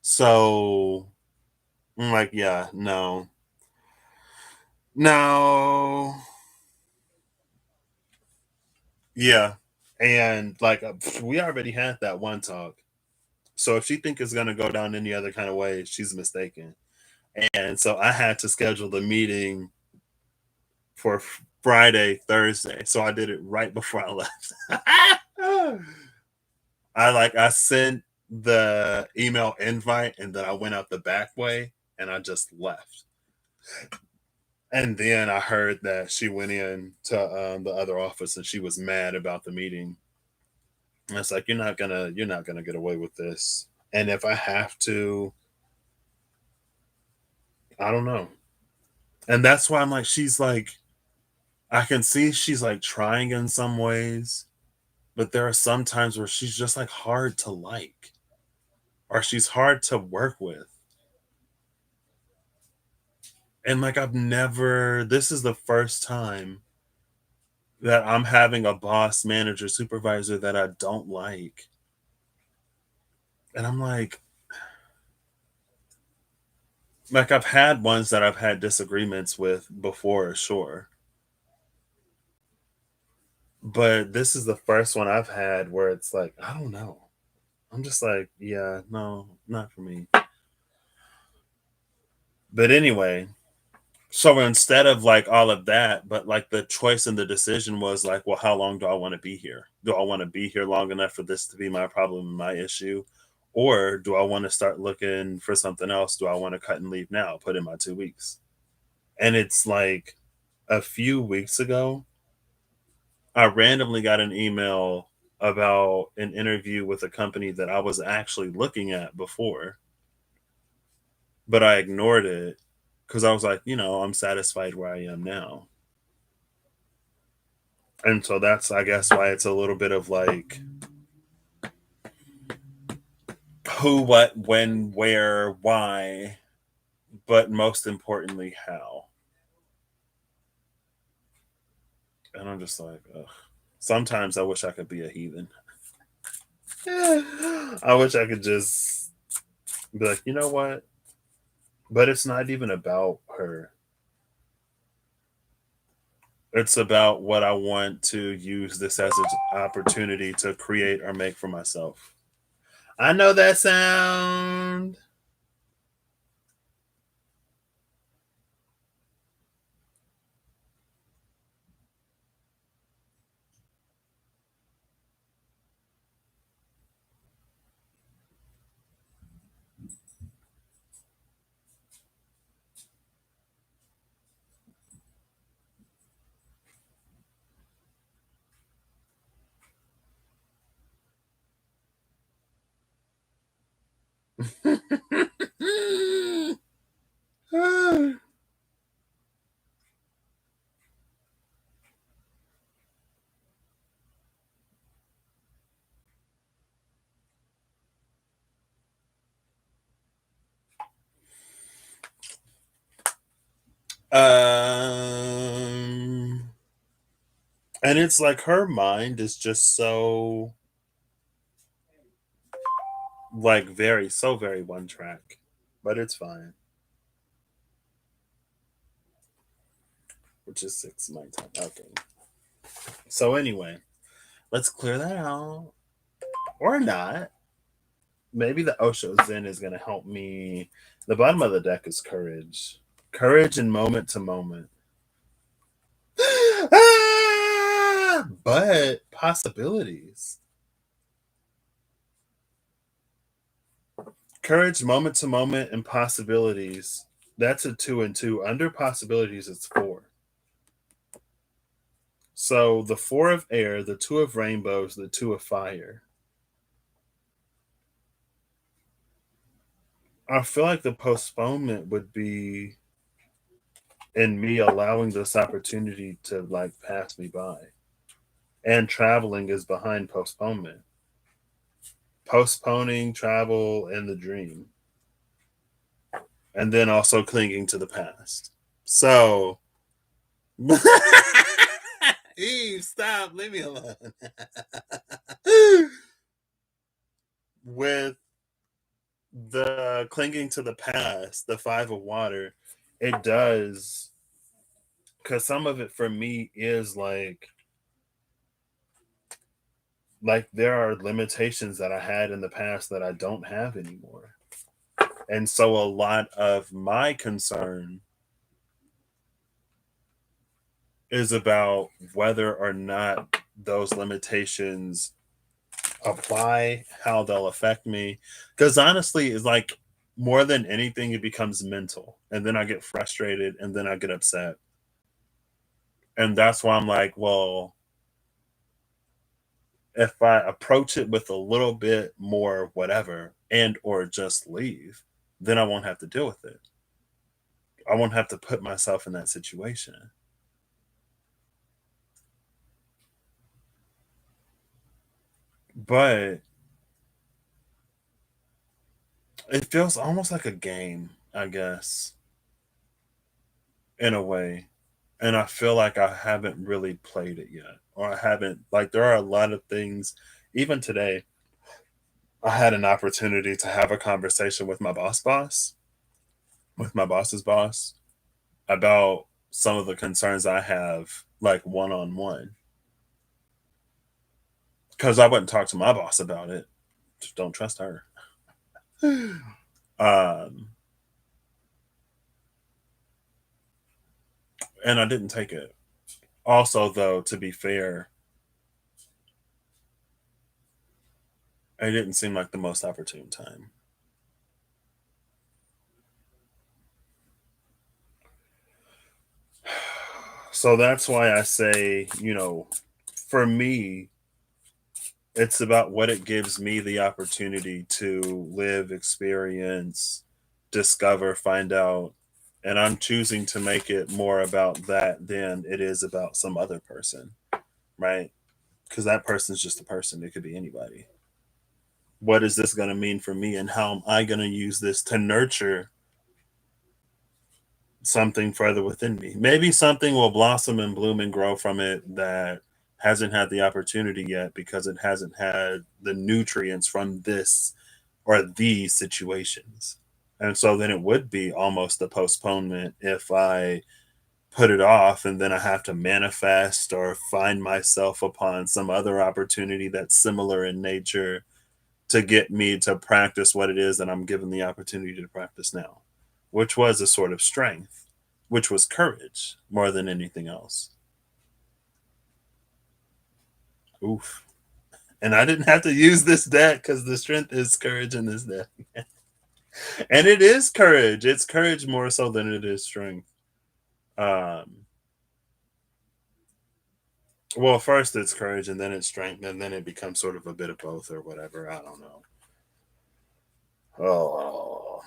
So I'm like, yeah, no, no. Yeah. And like, we already had that one talk. So if she think it's gonna go down any other kind of way, she's mistaken. And so I had to schedule the meeting for Friday, Thursday. So I did it right before I left. I sent the email invite and then I went out the back way and I just left. And then I heard that she went in to the other office and she was mad about the meeting. And it's like, you're not gonna get away with this. And if I have to, I don't know. And that's why I'm like, she's like, I can see she's like trying in some ways, but there are some times where she's just like hard to like, or she's hard to work with. And like, this is the first time that I'm having a boss, manager, supervisor that I don't like. And I'm like I've had ones that I've had disagreements with before, sure. But this is the first one I've had where it's like, I don't know. I'm just like, yeah, no, not for me. But anyway, so instead of like all of that, but like the choice and the decision was like, well, how long do I want to be here? Do I want to be here long enough for this to be my problem and my issue? Or do I want to start looking for something else? Do I want to cut and leave now, put in my 2 weeks? And it's like, a few weeks ago, I randomly got an email about an interview with a company that I was actually looking at before, but I ignored it because I was like, I'm satisfied where I am now. And so that's, I guess, why it's a little bit of like, who, what, when, where, why, but most importantly, how. And I'm just like, ugh. Sometimes I wish I could be a heathen. I wish I could just be like, you know what? But it's not even about her. It's about what I want to use this as an opportunity to create or make for myself. I know that sound. um, and it's like her mind is just so like very one track, but it's fine. Which is 6 my time. Okay. So anyway, let's clear that out or not. Maybe the Osho Zen is going to help me. The bottom of the deck is courage. Courage and moment to moment. But possibilities. Courage, moment to moment, and possibilities. That's a 2 and 2. Under possibilities, it's 4. So the 4 of air, the 2 of rainbows, the 2 of fire. I feel like the postponement would be in me allowing this opportunity to like pass me by. And traveling is behind postponement. Postponing travel and the dream. And then also clinging to the past. So Eve, stop, leave me alone. With the clinging to the past, the 5 of water, it does, because some of it for me is like there are limitations that I had in the past that I don't have anymore. And so a lot of my concern is about whether or not those limitations apply, how they'll affect me. Because honestly, it's like more than anything, it becomes mental. And then I get frustrated and then I get upset. And that's why I'm like, well, if I approach it with a little bit more whatever and or just leave, then I won't have to deal with it. I won't have to put myself in that situation. But it feels almost like a game, I guess, in a way. And I feel like I haven't really played it yet. Or I haven't, like, there are a lot of things. Even today, I had an opportunity to have a conversation with my with my boss's boss, about some of the concerns I have, like one on one. Because I wouldn't talk to my boss about it. Just don't trust her. um, and I didn't take it. Also, though, to be fair, it didn't seem like the most opportune time. So that's why I say, for me, it's about what it gives me the opportunity to live, experience, discover, find out. And I'm choosing to make it more about that than it is about some other person, right? Because that person's just a person. It could be anybody. What is this going to mean for me? And how am I going to use this to nurture something further within me? Maybe something will blossom and bloom and grow from it that hasn't had the opportunity yet because it hasn't had the nutrients from this or these situations. And so then it would be almost a postponement if I put it off, and then I have to manifest or find myself upon some other opportunity that's similar in nature to get me to practice what it is that I'm given the opportunity to practice now, which was a sort of strength, which was courage more than anything else. Oof. And I didn't have to use this deck because the strength is courage in this deck. And it is courage. It's courage more so than it is strength. Um, well, first it's courage and then it's strength, and then it becomes sort of a bit of both or whatever. I don't know. Oh,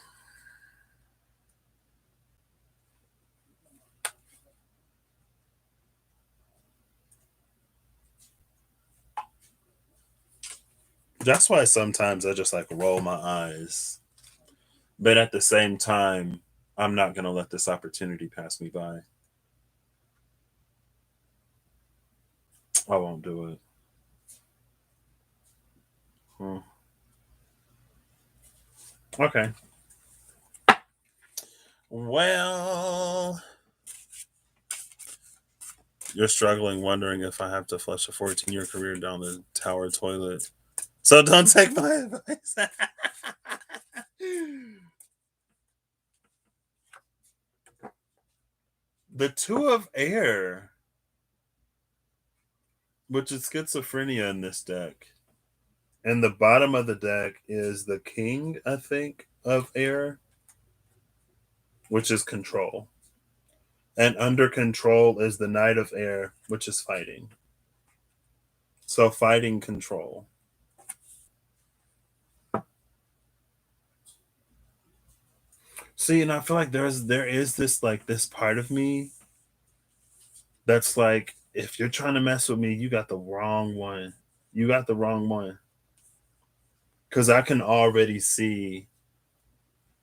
that's why sometimes I just like roll my eyes. But at the same time, I'm not going to let this opportunity pass me by. I won't do it. Hmm. Okay. Well, you're struggling, wondering if I have to flush a 14-year career down the tower toilet. So don't take my advice. The two of air, which is schizophrenia in this deck. And the bottom of the deck is the king, I think, of air, which is control. And under control is the knight of air, which is fighting. So fighting control. See, and I feel like there is this like this part of me that's like, if you're trying to mess with me, you got the wrong one. You got the wrong one. Cause I can already see,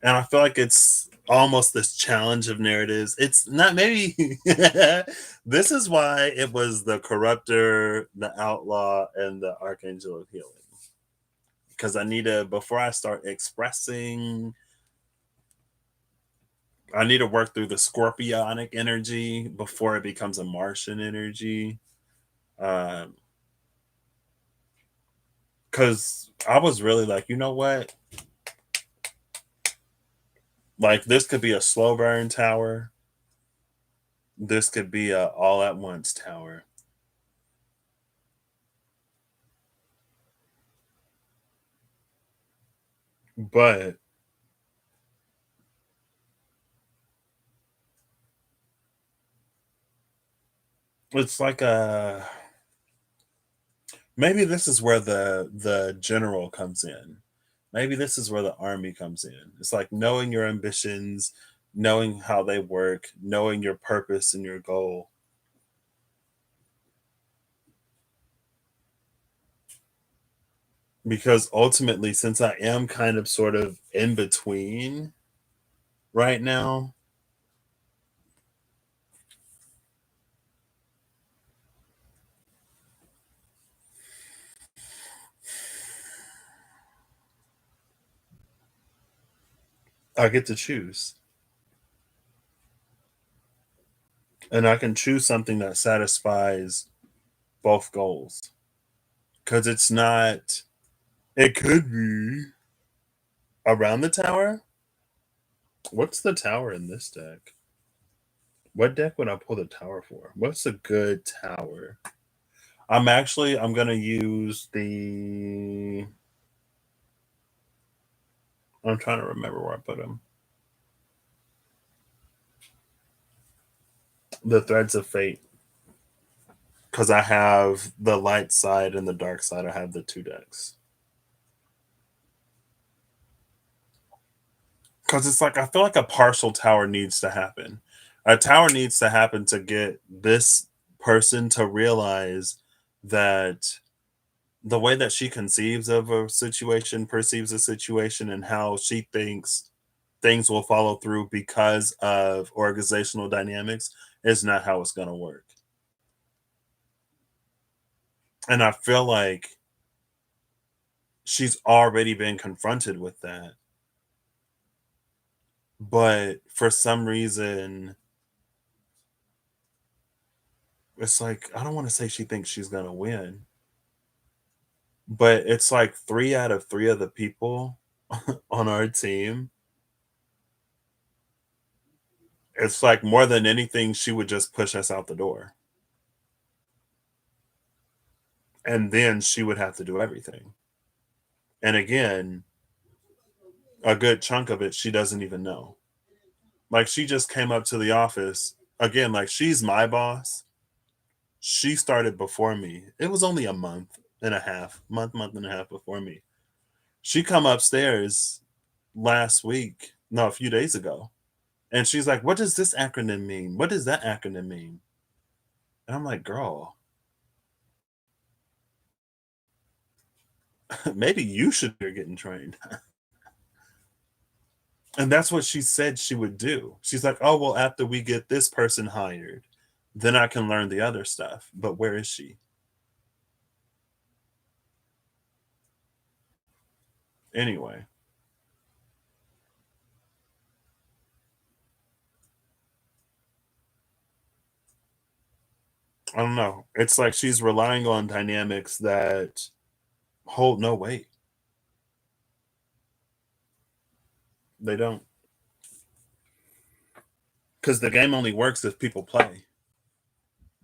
and I feel like it's almost this challenge of narratives. It's not maybe this is why it was the corruptor, the outlaw, and the archangel of healing. Because I need to, before I start expressing, I need to work through the scorpionic energy before it becomes a Martian energy. Um, because I was really like, you know what? Like this could be a slow burn tower. This could be a all at once tower. But it's like a, maybe this is where the general comes in. Maybe this is where the army comes in. It's like knowing your ambitions, knowing how they work, knowing your purpose and your goal. Because ultimately, since I am kind of sort of in between right now, I get to choose. And I can choose something that satisfies both goals. Because it's not, it could be around the tower. What's the tower in this deck? What deck would I pull the tower for? What's a good tower? I'm gonna use the, I'm trying to remember where I put them. The Threads of Fate. Because I have the light side and the dark side. I have the two decks. Because it's like I feel like a partial tower needs to happen. A tower needs to happen to get this person to realize that the way that she conceives of a situation, perceives a situation, and how she thinks things will follow through because of organizational dynamics is not how it's going to work. And I feel like she's already been confronted with that. But for some reason, it's like, I don't want to say she thinks she's gonna win, but it's like 3 out of 3 of the people on our team, it's like more than anything, she would just push us out the door. And then she would have to do everything. And again, a good chunk of it she doesn't even know. Like, she just came up to the office. Again, like, she's my boss. She started before me. It was only a month and a half before me. She come upstairs last week, no, a few days ago. And she's like, "What does this acronym mean? What does that acronym mean?" And I'm like, "Girl, maybe you should be getting trained." And that's what she said she would do. She's like, "Oh, well, after we get this person hired, then I can learn the other stuff." But where is she? Anyway, I don't know. It's like she's relying on dynamics that hold no weight. They don't. Because the game only works if people play,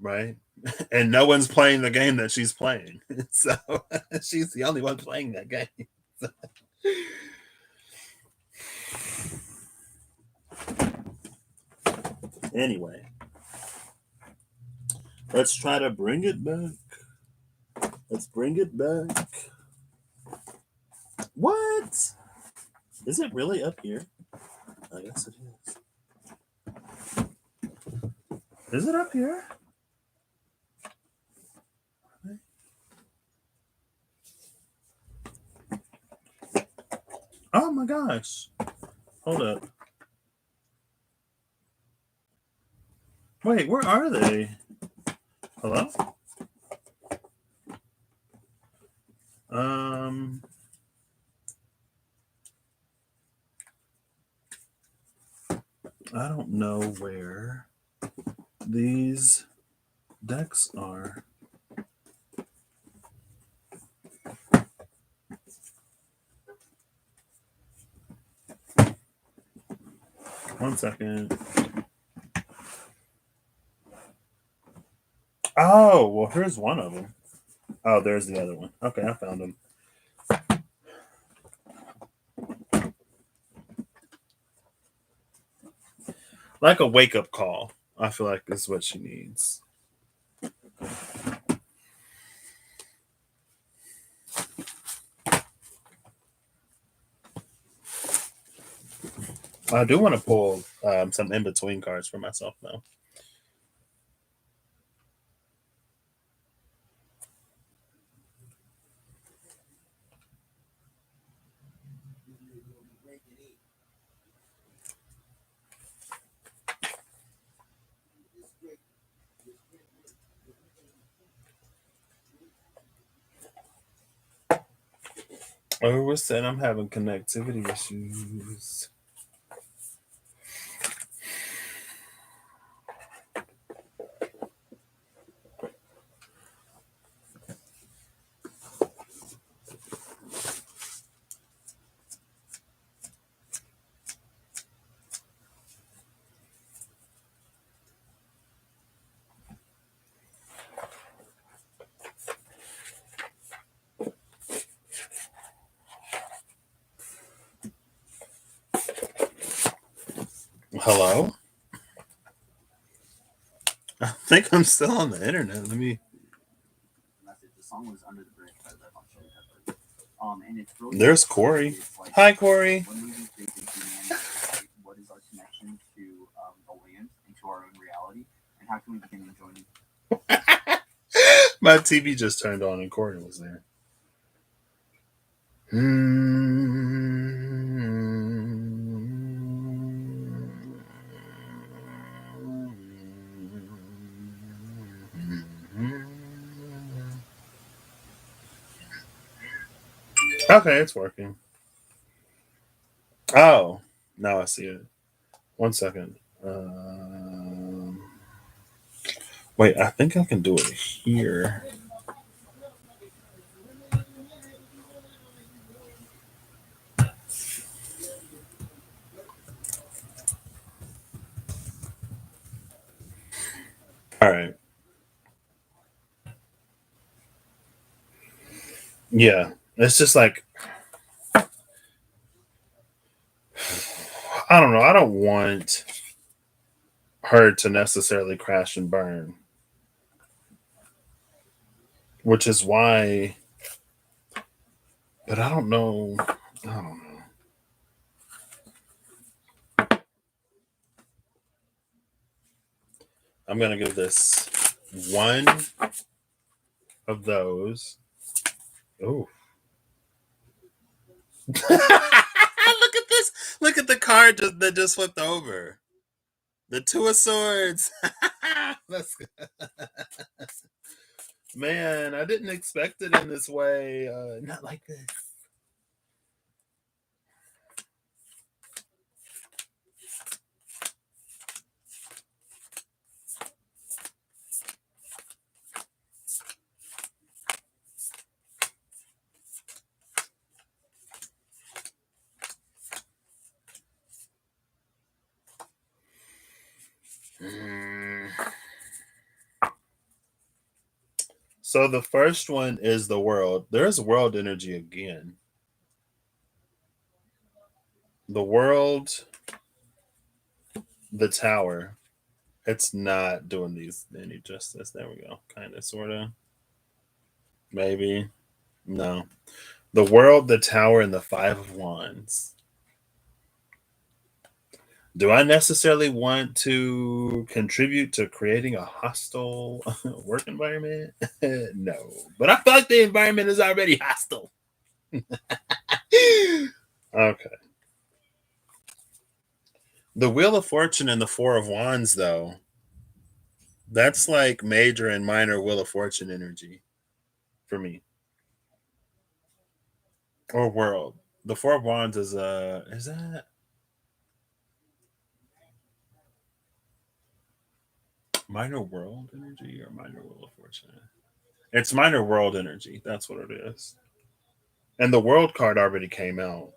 right? And no one's playing the game that she's playing. So she's the only one playing that game. Anyway, let's try to bring it back. Let's bring it back. What? Is it really up here? I guess it is. Is it up here? Oh my gosh. Hold up. Wait, where are they? Hello? Um, I don't know where these decks are. One second. Oh, well, here's one of them. Oh, there's the other one. Okay, I found them. Like a wake up call, I feel like is what she needs. I do want to pull some in between cards for myself, though. Oh, we're saying I'm having connectivity issues. Hello? I think I'm still on the internet. Let me. There's Corey. Hi, Corey. My TV just turned on and Corey was there. Okay, it's working. Oh, now I see it. One second. Wait, I think I can do it here. All right. Yeah. It's just like, I don't know. I don't want her to necessarily crash and burn, which is why, but I don't know. I don't know. I'm going to give this one of those. Oh. Look at this. Look at the card that just flipped over. The Two of Swords. That's Man, I didn't expect it in this way. Not like this. Mm. So the first one is the world. There's world energy again. The world, the tower. It's not doing these any justice. There we go. Kind of, sort of. Maybe. No. The world, the tower, and the Five of Wands. Do I necessarily want to contribute to creating a hostile work environment? No. But I feel like the environment is already hostile. Okay. The Wheel of Fortune and the Four of Wands, though, that's like major and minor Wheel of Fortune energy for me. Or world. The Four of Wands is that minor world energy or minor Wheel of Fortune? It's minor world energy. That's what it is. And the world card already came out.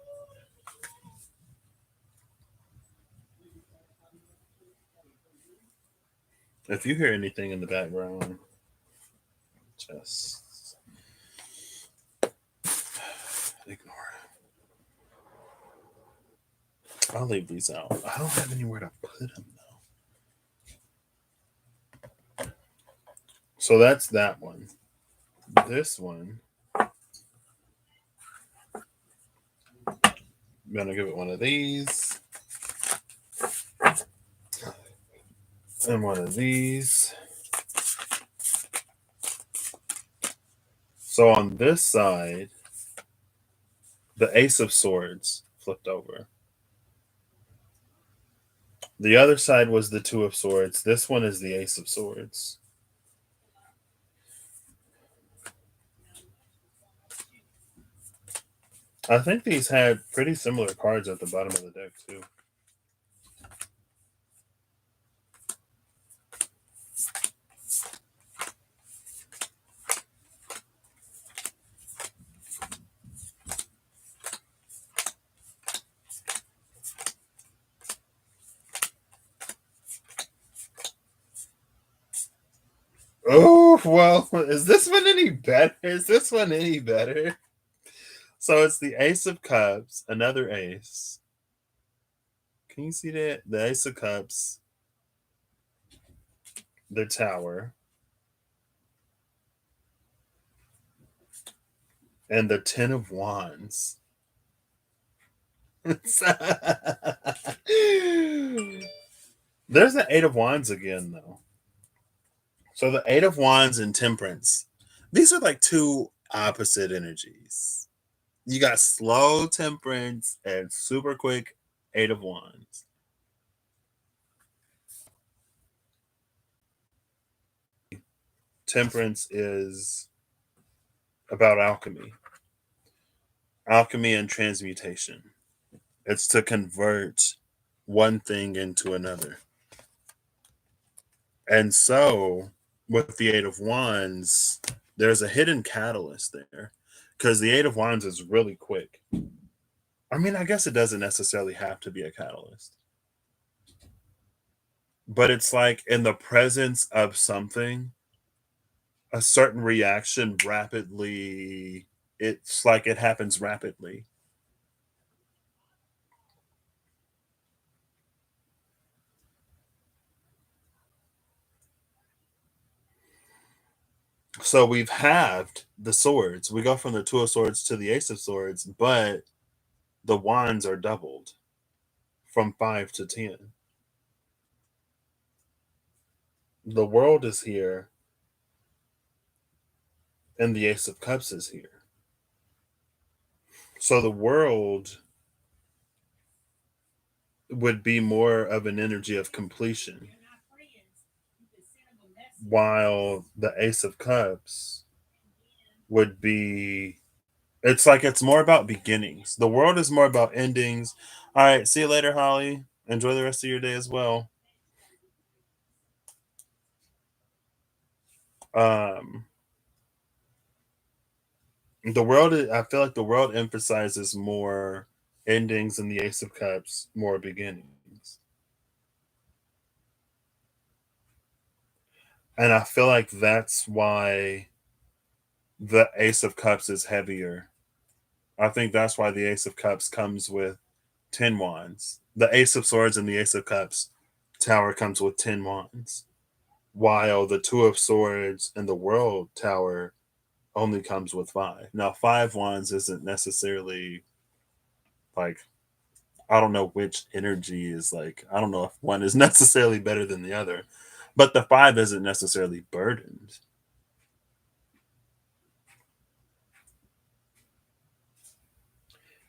If you hear anything in the background, just ignore it. I'll leave these out. I don't have anywhere to put them though. So that's that one. This one, I'm gonna give it one of these and one of these. So on this side, the Ace of Swords flipped over. The other side was the Two of Swords. This one is the Ace of Swords. I think these had pretty similar cards at the bottom of the deck too. Oh, well, is this one any better? Is this one any better? So it's the Ace of Cups, another ace. Can you see that? The Ace of Cups, the Tower, and the Ten of Wands. There's the Eight of Wands again, though. So the Eight of Wands and Temperance. These are like two opposite energies. You got slow Temperance and super quick Eight of Wands. Temperance is about alchemy and transmutation. It's to convert one thing into another. And so with the Eight of Wands, there's a hidden catalyst there because the Eight of Wands is really quick. I mean, I guess it doesn't necessarily have to be a catalyst, but it's like in the presence of something, a certain reaction rapidly, it's like it happens rapidly. So we've halved the swords. We go from the Two of Swords to the Ace of Swords, but the wands are doubled from 5 to 10. The world is here, and the Ace of Cups is here. So the world would be more of an energy of completion, while the Ace of Cups would be, it's like it's more about beginnings. The world is more about endings. All right, see you later, Holly. Enjoy the rest of your day as well. Um, the world, I feel like the world emphasizes more endings in the Ace of Cups, more beginnings. And I feel like that's why the Ace of Cups is heavier. I think that's why the Ace of Cups comes with 10 wands. The Ace of Swords and the Ace of Cups tower comes with 10 wands, while the Two of Swords and the World Tower only comes with 5. Now, 5 wands isn't necessarily like, I don't know which energy is like, I don't know if one is necessarily better than the other, but the 5 isn't necessarily burdened.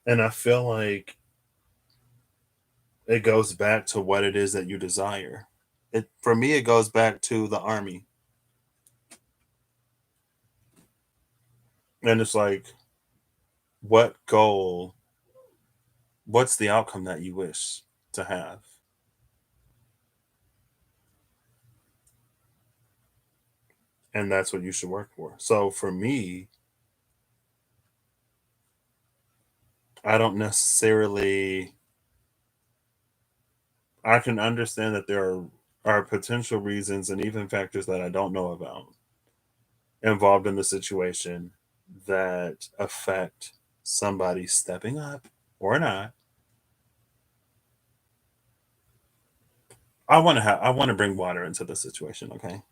And I feel like it goes back to what it is that you desire. It, for me, it goes back to the army. And it's like, what goal, what's the outcome that you wish to have? And that's what you should work for. So for me, I don't necessarily, I can understand that there are potential reasons and even factors that I don't know about involved in the situation that affect somebody stepping up or not. I want to bring water into the situation, okay?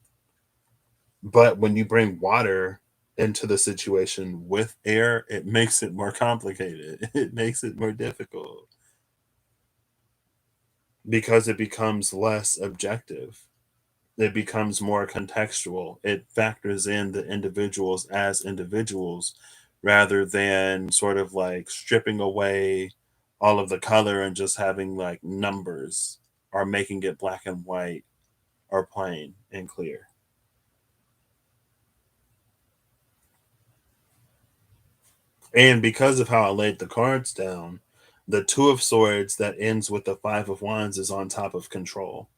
But when you bring water into the situation with air, it makes it more complicated. It makes it more difficult because it becomes less objective. It becomes more contextual. It factors in the individuals as individuals rather than sort of like stripping away all of the color and just having like numbers or making it black and white or plain and clear. And because of how I laid the cards down, the Two of Swords that ends with the Five of Wands is on top of control.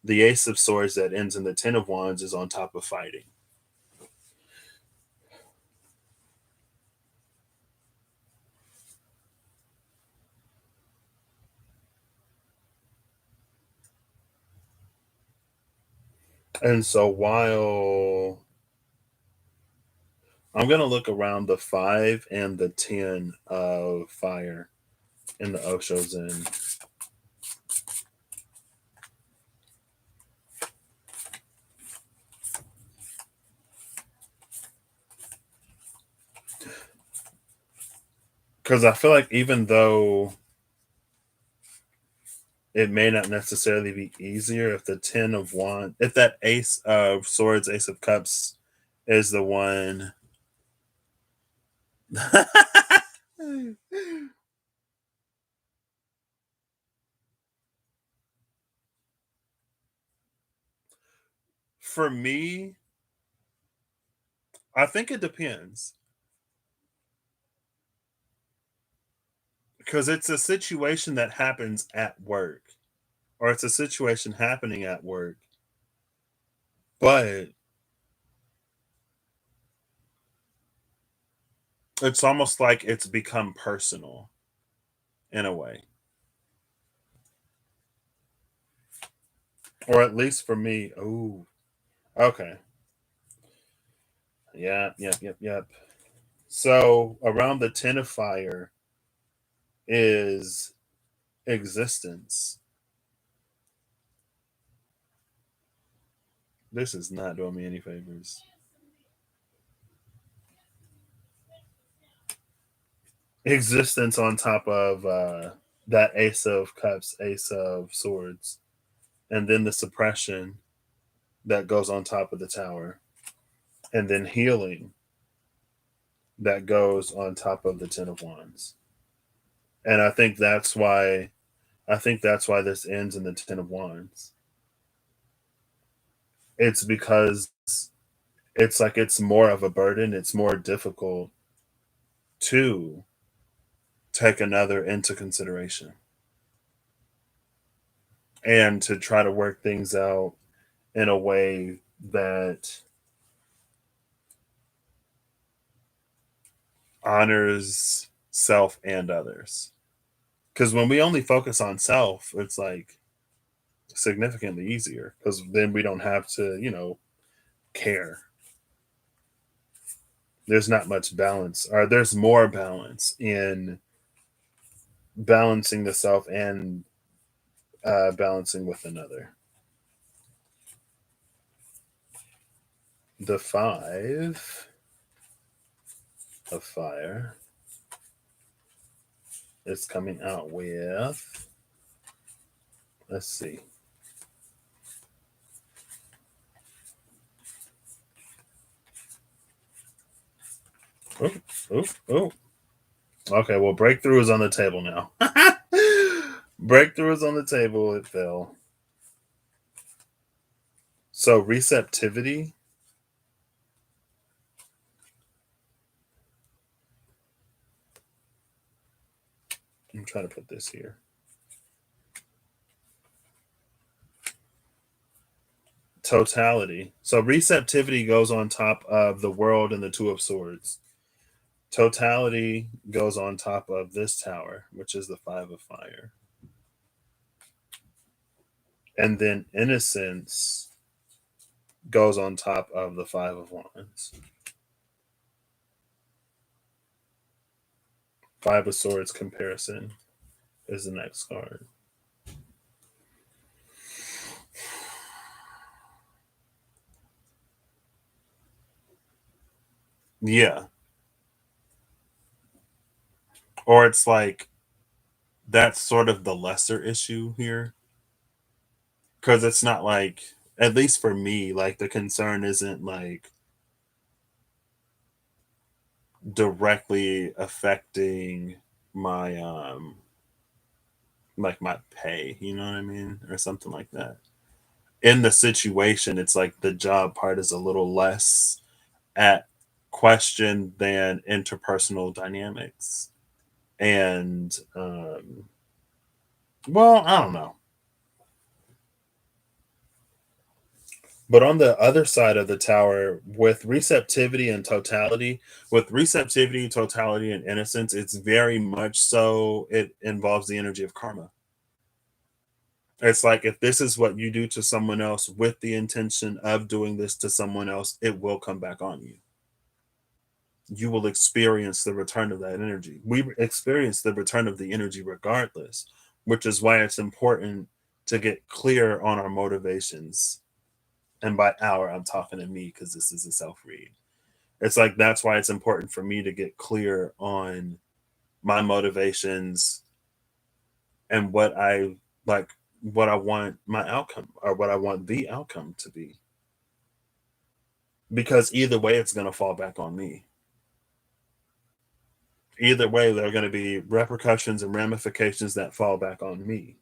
The Ace of Swords that ends in the Ten of Wands is on top of fighting. And so while I'm going to look around the 5 and the 10 of fire in the Osho Zen, because I feel like even though it may not necessarily be easier if the 10 of Wands, if that Ace of Swords, Ace of Cups is the one. For me, I think it depends because it's a situation that happens at work or it's a situation happening at work But it's almost like it's become personal in a way, or at least for me. Oh, okay. Yeah, yep, yep, yep. So around the 10 of fire is existence. This is not doing me any favors. Existence on top of that ace of cups, ace of swords, and then the suppression that goes on top of the tower, and then healing that goes on top of the 10 of wands. And I think that's why this ends in the 10 of wands. It's because it's like it's more of a burden, it's more difficult to take another into consideration and to try to work things out in a way that honors self and others. Because when we only focus on self, it's like significantly easier because then we don't have to, care. There's not much balance, or there's more balance in balancing the self and balancing with another. The 5 of fire is coming out with, let's see. Oh, oh, oh. Okay, well, breakthrough is on the table now. Breakthrough is on the table. It fell. So receptivity. I'm trying to put this here. Totality. So receptivity goes on top of the world and the two of swords. Totality goes on top of this tower, which is the 5 of fire. And then innocence goes on top of the 5 of wands. 5 of swords comparison is the next card. Yeah. Or it's like that's sort of the lesser issue here. Because it's not like, at least for me, like the concern isn't like directly affecting my like my pay, you know what I mean? Or something like that. In the situation, it's like the job part is a little less at question than interpersonal dynamics. And well, I don't know. But on the other side of the tower, with receptivity, totality, and innocence, it's very much so, it involves the energy of karma. It's like if this is what you do to someone else with the intention of doing this to someone else, it will come back on you. You will experience the return of that energy. We experience the return of the energy regardless, which is why it's important to get clear on our motivations. And by our, I'm talking to me because this is a self read. It's like that's why it's important for me to get clear on my motivations and like, what I want my outcome, or what I want the outcome to be. Because either way, it's going to fall back on me. Either way, there are going to be repercussions and ramifications that fall back on me.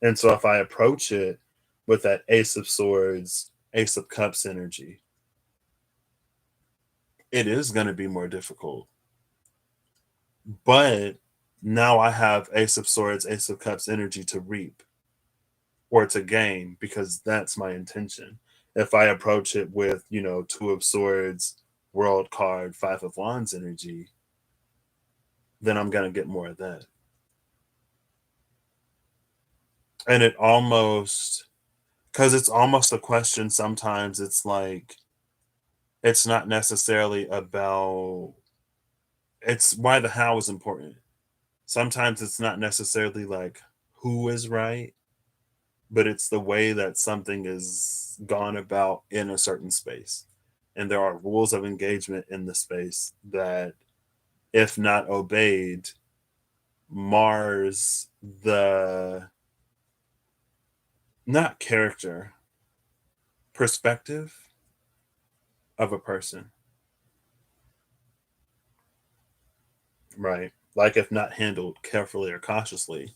And so if I approach it with that Ace of Swords, Ace of Cups energy, it is going to be more difficult. But now I have Ace of Swords, Ace of Cups energy to reap or to gain, because that's my intention. If I approach it with, Two of Swords, World card, Five of Wands energy, then I'm going to get more of that. And it almost, because it's almost a question sometimes, it's like, it's not necessarily about, it's why the how is important. Sometimes it's not necessarily like who is right, but it's the way that something is gone about in a certain space. And there are rules of engagement in the space that, if not obeyed, mars the, not character, perspective of a person, right? Like, if not handled carefully or cautiously,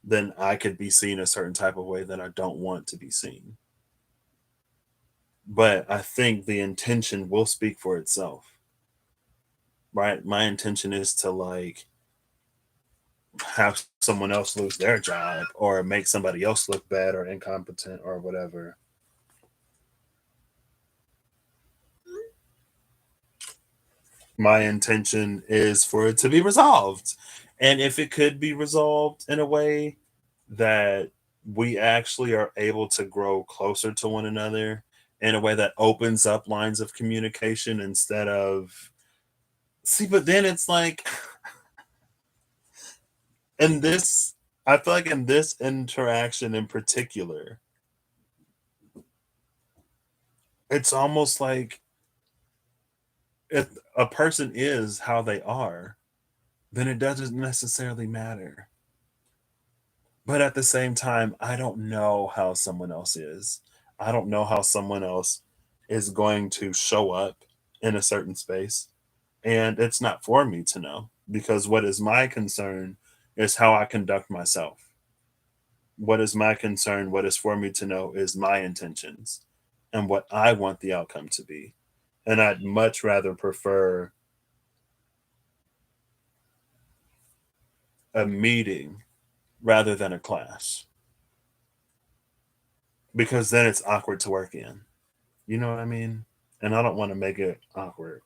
then I could be seen a certain type of way that I don't want to be seen. But I think the intention will speak for itself, right? My intention is to, like, have someone else lose their job or make somebody else look bad or incompetent or whatever. My intention is for it to be resolved. And if it could be resolved in a way that we actually are able to grow closer to one another, in a way that opens up lines of communication instead of, see, but then it's like, in this, I feel like in this interaction in particular, it's almost like, if a person is how they are, then it doesn't necessarily matter. But at the same time, I don't know how someone else is. I don't know how someone else is going to show up in a certain space. And it's not for me to know, because what is my concern is how I conduct myself. What is my concern? What is for me to know is my intentions and what I want the outcome to be. And I'd much rather prefer a meeting rather than a class, because then it's awkward to work in. You know what I mean? And I don't want to make it awkward.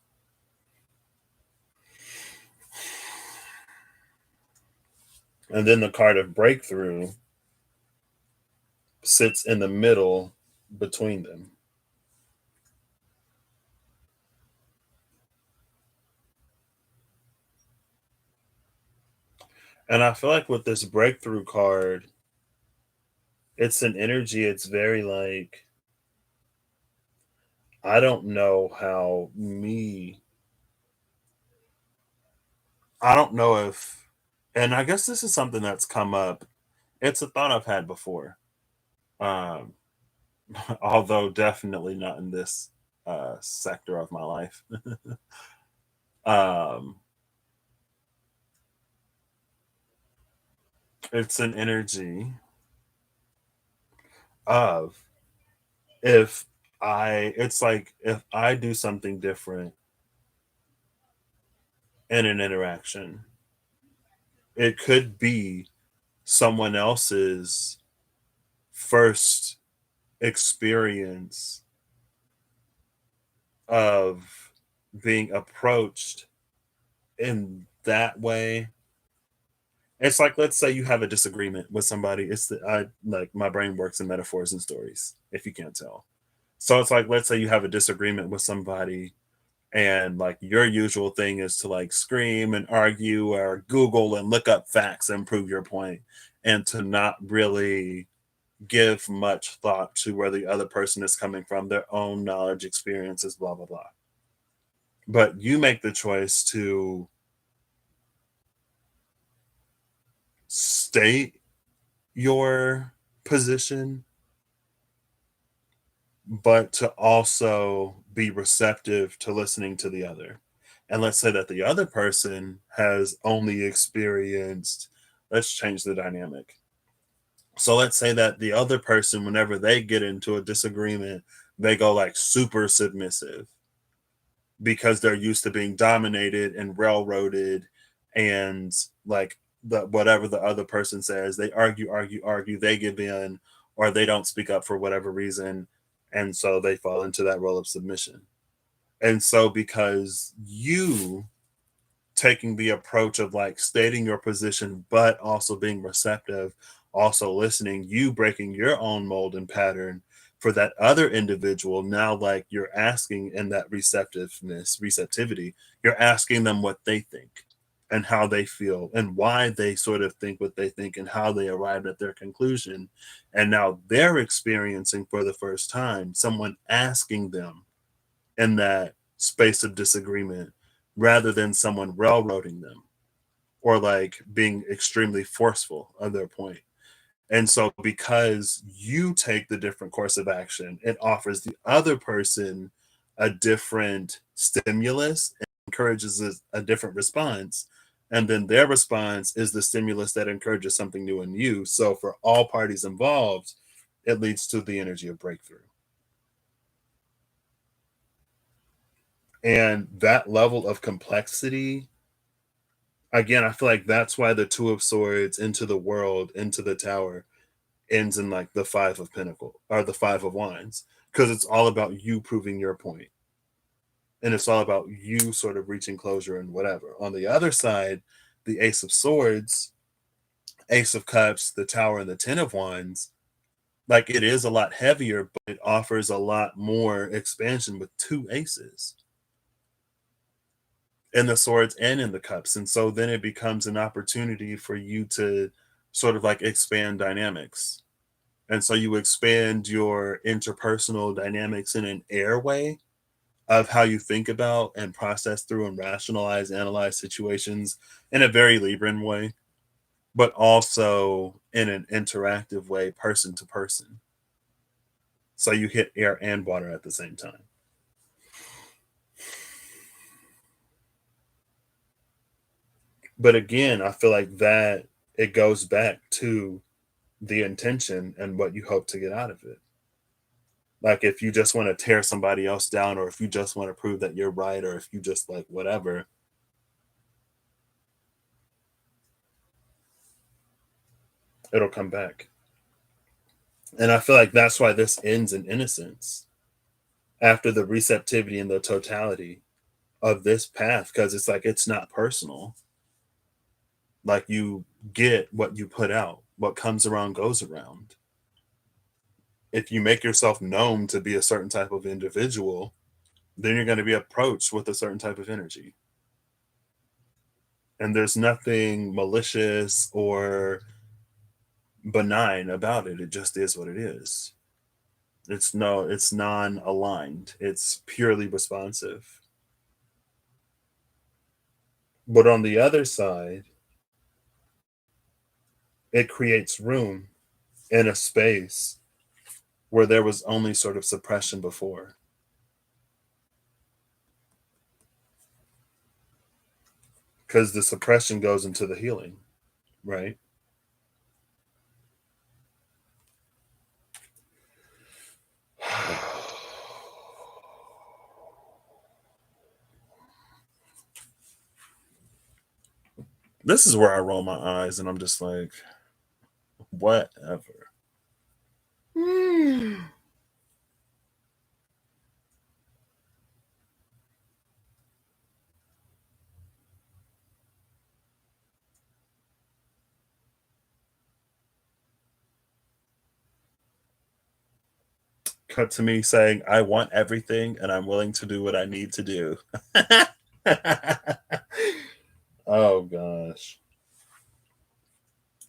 And then the card of breakthrough sits in the middle between them. And I feel like with this breakthrough card, it's an energy, it's very like, I don't know how me, I don't know if, and I guess this is something that's come up. It's a thought I've had before. Um, although definitely not in this sector of my life. um, it's an energy of, if it's like, if I do something different in an interaction, it could be someone else's first experience of being approached in that way. It's like, let's say you have a disagreement with somebody. It's the, I like, my brain works in metaphors and stories, if you can't tell. So it's like, let's say you have a disagreement with somebody, and like, your usual thing is to like scream and argue or Google and look up facts and prove your point, and to not really give much thought to where the other person is coming from, their own knowledge, experiences, blah blah blah. But you make the choice to state your position, but to also be receptive to listening to the other. And let's say that the other person has only experienced, let's change the dynamic. So let's say that the other person, whenever they get into a disagreement, they go like super submissive because they're used to being dominated and railroaded, and like, the whatever the other person says, they argue, argue, argue, they give in, or they don't speak up for whatever reason, And so they fall into that role of submission. And so because you taking the approach of like stating your position, but also being receptive, also listening, you breaking your own mold and pattern for that other individual. Now, like you're asking in that receptivity, you're asking them what they think and how they feel and why they sort of think what they think and how they arrived at their conclusion. And now they're experiencing for the first time someone asking them in that space of disagreement rather than someone railroading them or like being extremely forceful on their point. And so, because you take the different course of action, it offers the other person a different stimulus and encourages a different response. And then their response is the stimulus that encourages something new in you. So, for all parties involved, it leads to the energy of breakthrough. And that level of complexity, again, I feel like that's why the Two of Swords into the world, into the tower, ends in like the Five of Pentacle or the Five of Wands, because it's all about you proving your point, and it's all about you sort of reaching closure and whatever. On the other side, the Ace of Swords, Ace of Cups, the Tower, and the Ten of Wands, like it is a lot heavier, but it offers a lot more expansion with two aces in the swords and in the cups. And so then it becomes an opportunity for you to sort of like expand dynamics. And so you expand your interpersonal dynamics in an air way of how you think about and process through and rationalize, analyze situations in a very Libran way, but also in an interactive way, person to person. So you hit air and water at the same time. But again, I feel like that it goes back to the intention and what you hope to get out of it. Like if you just want to tear somebody else down, or if you just want to prove that you're right, or if you just like whatever, it'll come back. And I feel like that's why this ends in innocence after the receptivity and the totality of this path, because it's like it's not personal. Like you get what you put out, what comes around goes around. If you make yourself known to be a certain type of individual, then you're going to be approached with a certain type of energy. And there's nothing malicious or benign about it. It just is what it is. It's non-aligned. It's purely responsive. But on the other side, it creates room in a space where there was only sort of suppression before. Because the suppression goes into the healing, right? This is where I roll my eyes and I'm just like, whatever. Cut to me saying, I want everything and I'm willing to do what I need to do. Oh gosh.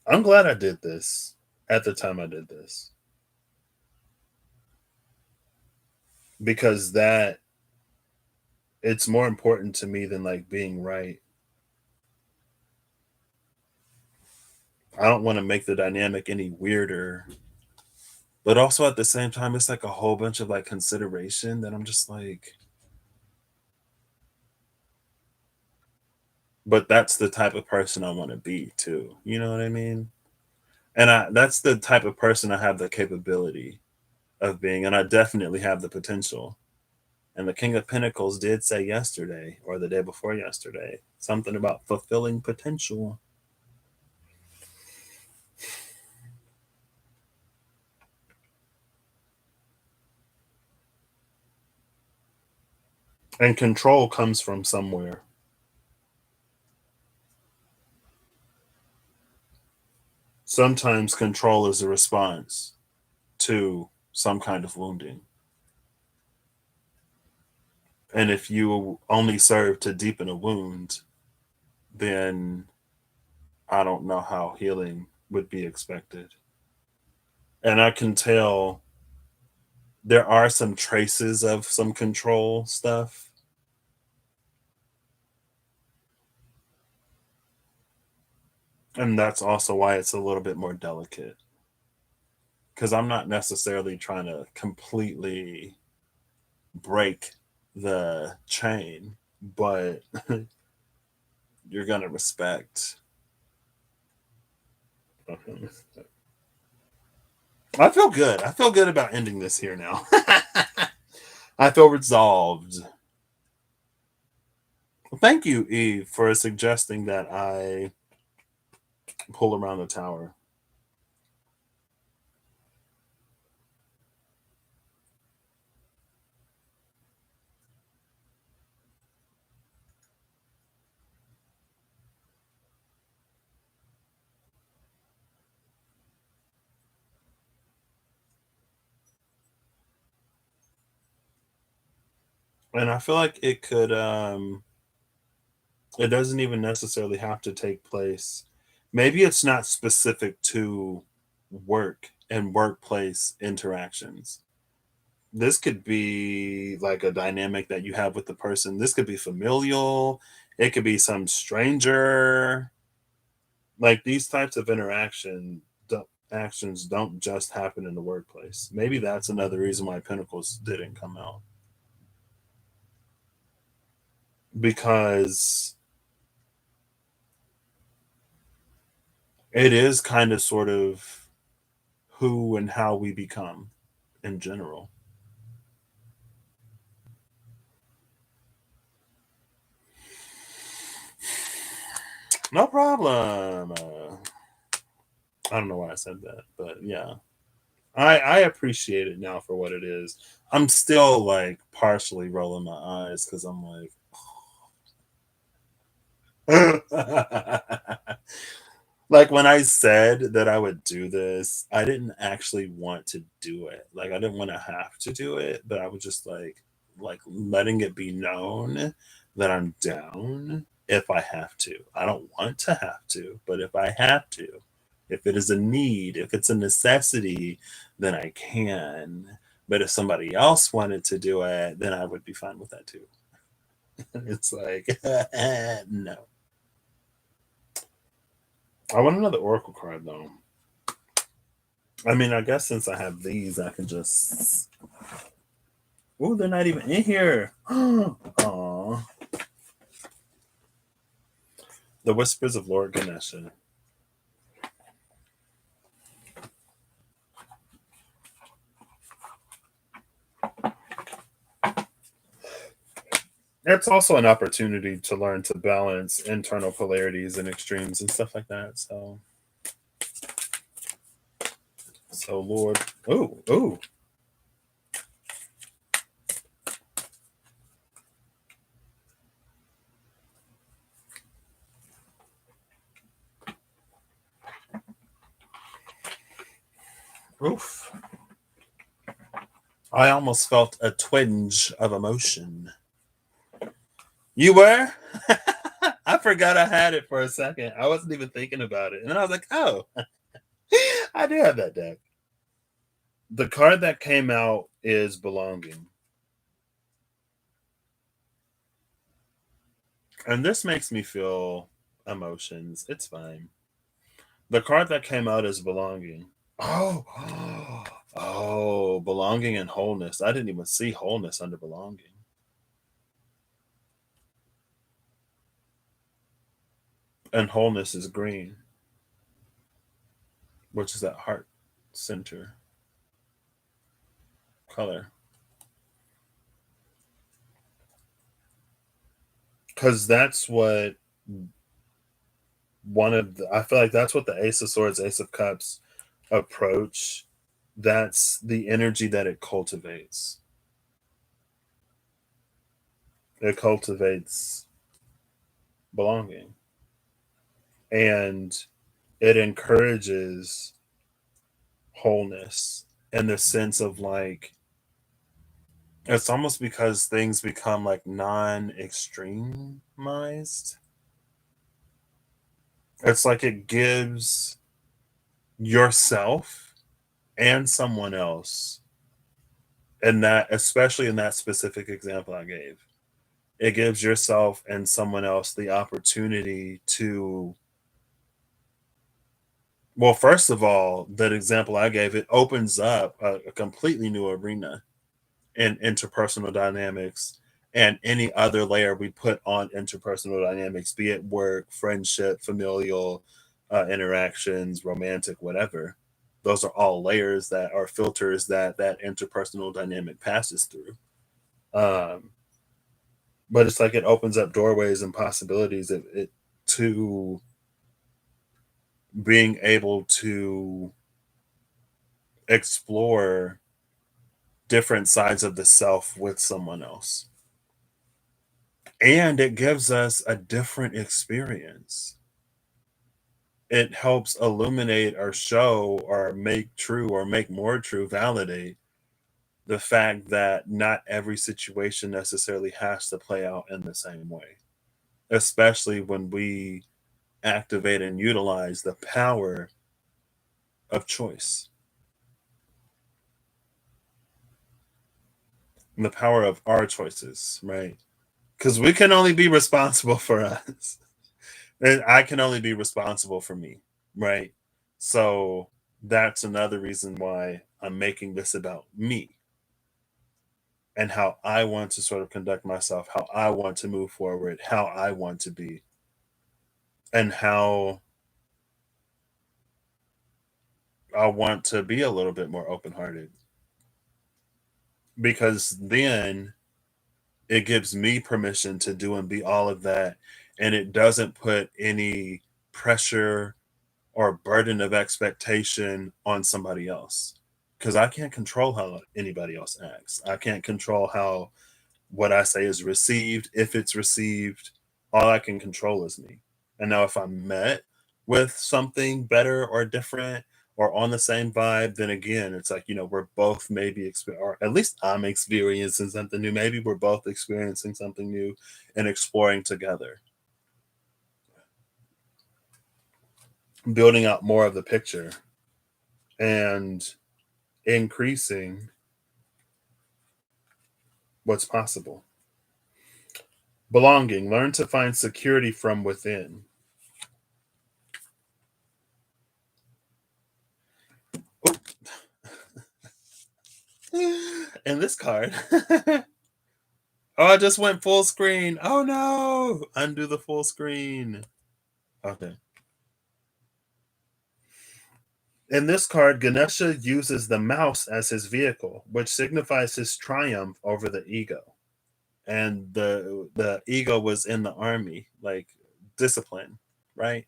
I'm glad I did this at the time I did this, because that it's more important to me than like being right. I don't want to make the dynamic any weirder, but also at the same time, it's like a whole bunch of like consideration that I'm just like, but that's the type of person I want to be too. You know what I mean? And that's the type of person I have the capability of being, and I definitely have the potential. And the King of Pentacles did say yesterday or the day before yesterday something about fulfilling potential. And control comes from somewhere. Sometimes control is a response to some kind of wounding. And if you only serve to deepen a wound, then I don't know how healing would be expected. And I can tell there are some traces of some control stuff. And that's also why it's a little bit more delicate. Because I'm not necessarily trying to completely break the chain, but you're going to respect. Okay. I feel good. I feel good about ending this here now. I feel resolved. Well, thank you, Eve, for suggesting that I pull around the tower. And I feel like it doesn't even necessarily have to take place. Maybe it's not specific to work and workplace interactions. This could be like a dynamic that you have with the person. This could be familial. It could be some stranger. Like these types of actions don't just happen in the workplace. Maybe that's another reason why Pentacles didn't come out, because it is kind of sort of who and how we become in general. No problem. I don't know why I said that, but yeah, I appreciate it now for what it is. I'm still like partially rolling my eyes because I'm like, like when I said that I would do this, I didn't actually want to do it. Like I didn't want to have to do it, but I was just like letting it be known that I'm down if I have to. I don't want to have to, but if I have to, if it is a need, if it's a necessity, then I can. But if somebody else wanted to do it, then I would be fine with that too. It's like, no. I want another Oracle card though. I mean, I guess since I have these, I can just. Oh, they're not even in here. Aw. The Whispers of Lord Ganesha. It's also an opportunity to learn to balance internal polarities and extremes and stuff like that. So Lord. Oh, oh. Oof. I almost felt a twinge of emotion. You were? I forgot I had it for a second. I wasn't even thinking about it. And then I was like, oh, I do have that deck. The card that came out is Belonging. And this makes me feel emotions. It's fine. The card that came out is Belonging. Oh, oh, Belonging and Wholeness. I didn't even see Wholeness under Belonging. And Wholeness is green, which is that heart center color. Because that's what I feel like that's what the Ace of Swords, Ace of Cups approach. That's the energy that it cultivates. It cultivates belonging, and it encourages wholeness in the sense of like it's almost because things become like non-extremized. It's like it gives yourself and someone else, and that especially in that specific example I gave, it gives yourself and someone else the opportunity to, well, first of all, that example I gave, it opens up a completely new arena in interpersonal dynamics and any other layer we put on interpersonal dynamics, be it work, friendship, familial interactions, romantic, whatever. Those are all layers that are filters that that interpersonal dynamic passes through. Um, but it's like it opens up doorways and possibilities to being able to explore different sides of the self with someone else. And it gives us a different experience. It helps illuminate or show or make true or make more true, validate the fact that not every situation necessarily has to play out in the same way, especially when we activate and utilize the power of choice, and the power of our choices, right? Because we can only be responsible for us. And I can only be responsible for me, right? So that's another reason why I'm making this about me and how I want to sort of conduct myself, how I want to move forward, how I want to be, and how I want to be a little bit more open hearted. Because then it gives me permission to do and be all of that. And it doesn't put any pressure or burden of expectation on somebody else, because I can't control how anybody else acts. I can't control how what I say is received, if it's received. All I can control is me. And now, if I'm met with something better or different or on the same vibe, then again, it's like, we're both maybe, or at least I'm experiencing something new. Maybe we're both experiencing something new and exploring together, building out more of the picture and increasing what's possible. Belonging. Learn to find security from within. And this card. Oh, I just went full screen. Oh no. Undo the full screen. Okay. In this card, Ganesha uses the mouse as his vehicle, which signifies his triumph over the ego. And the ego was in the army, like discipline, right?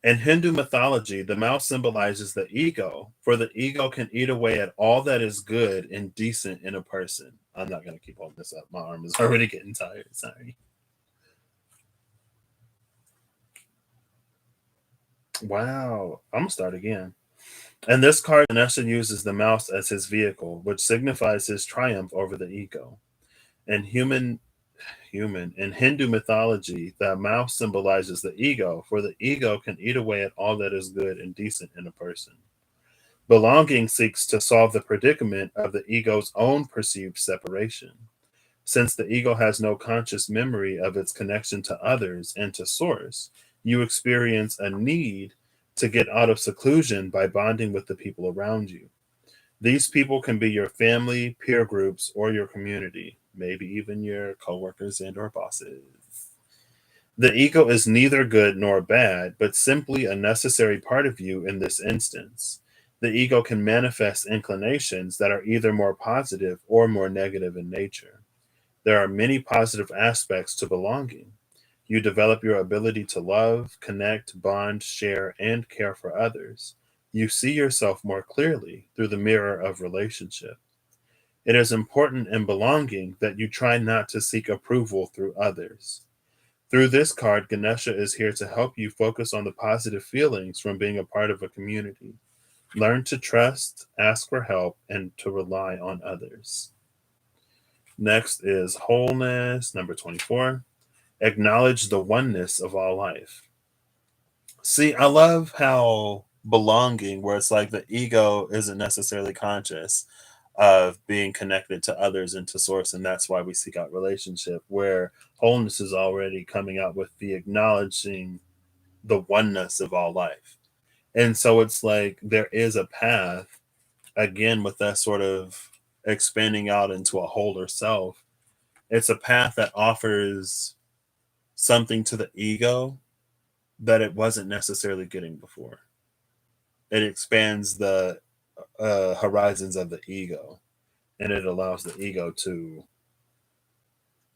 In Hindu mythology, the mouse symbolizes the ego, for the ego can eat away at all that is good and decent in a person. I'm not going to keep holding this up. My arm is already getting tired. Sorry. Wow. I'm going to start again. And this card, Ganesha uses the mouse as his vehicle, which signifies his triumph over the ego. And in Hindu mythology, the mouse symbolizes the ego, for the ego can eat away at all that is good and decent in a person. Belonging seeks to solve the predicament of the ego's own perceived separation. Since the ego has no conscious memory of its connection to others and to source, you experience a need to get out of seclusion by bonding with the people around you. These people can be your family, peer groups, or your community, maybe even your coworkers and or bosses. The ego is neither good nor bad, but simply a necessary part of you in this instance. The ego can manifest inclinations that are either more positive or more negative in nature. There are many positive aspects to belonging. You develop your ability to love, connect, bond, share, and care for others. You see yourself more clearly through the mirror of relationship. It is important in belonging that you try not to seek approval through others. Through this card, Ganesha is here to help you focus on the positive feelings from being a part of a community. Learn to trust, ask for help, and to rely on others. Next is wholeness, number 24. Acknowledge the oneness of all life. See, I love how belonging, where it's like the ego isn't necessarily conscious of being connected to others and to source, and that's why we seek out relationship, where wholeness is already coming out with the acknowledging the oneness of all life. And so it's like there is a path, again, with that sort of expanding out into a wholer self. It's a path that offers something to the ego that it wasn't necessarily getting before. It expands the horizons of the ego, and it allows the ego to.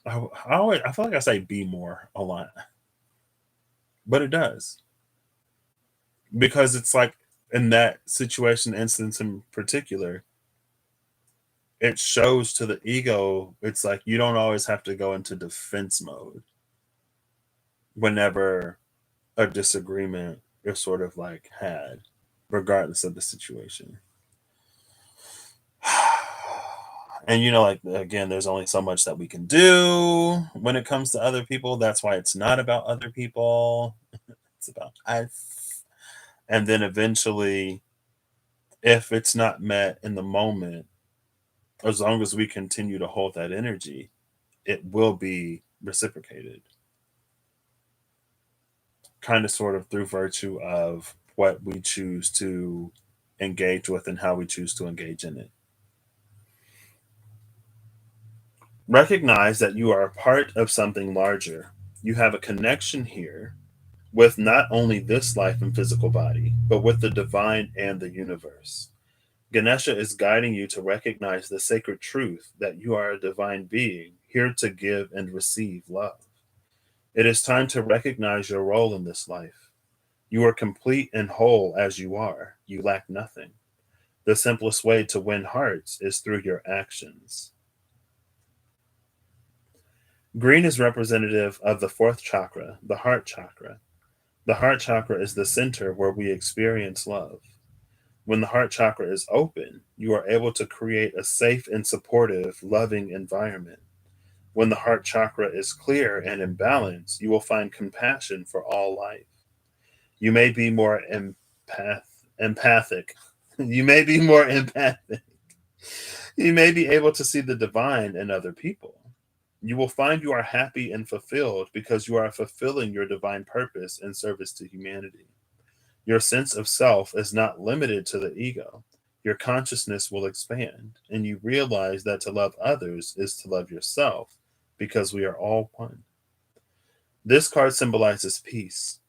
I feel like I say be more a lot, but it does, because it's like in that situation, instance in particular, it shows to the ego. It's like you don't always have to go into defense mode whenever a disagreement is sort of like had, regardless of the situation. And like, again, there's only so much that we can do when it comes to other people. That's why it's not about other people. It's about us. And then eventually, if it's not met in the moment, as long as we continue to hold that energy, it will be reciprocated. Kind of sort of through virtue of what we choose to engage with and how we choose to engage in it. Recognize that you are a part of something larger. You have a connection here with not only this life and physical body, but with the divine and the universe. Ganesha is guiding you to recognize the sacred truth that you are a divine being here to give and receive love. It is time to recognize your role in this life. You are complete and whole as you are. You lack nothing. The simplest way to win hearts is through your actions. Green is representative of the fourth chakra, the heart chakra. The heart chakra is the center where we experience love. When the heart chakra is open, you are able to create a safe and supportive, loving environment. When the heart chakra is clear and in balance, you will find compassion for all life. You may be more empathic. You may be more empathic. You may be able to see the divine in other people. You will find you are happy and fulfilled because you are fulfilling your divine purpose in service to humanity. Your sense of self is not limited to the ego. Your consciousness will expand, and you realize that to love others is to love yourself because we are all one. This card symbolizes peace.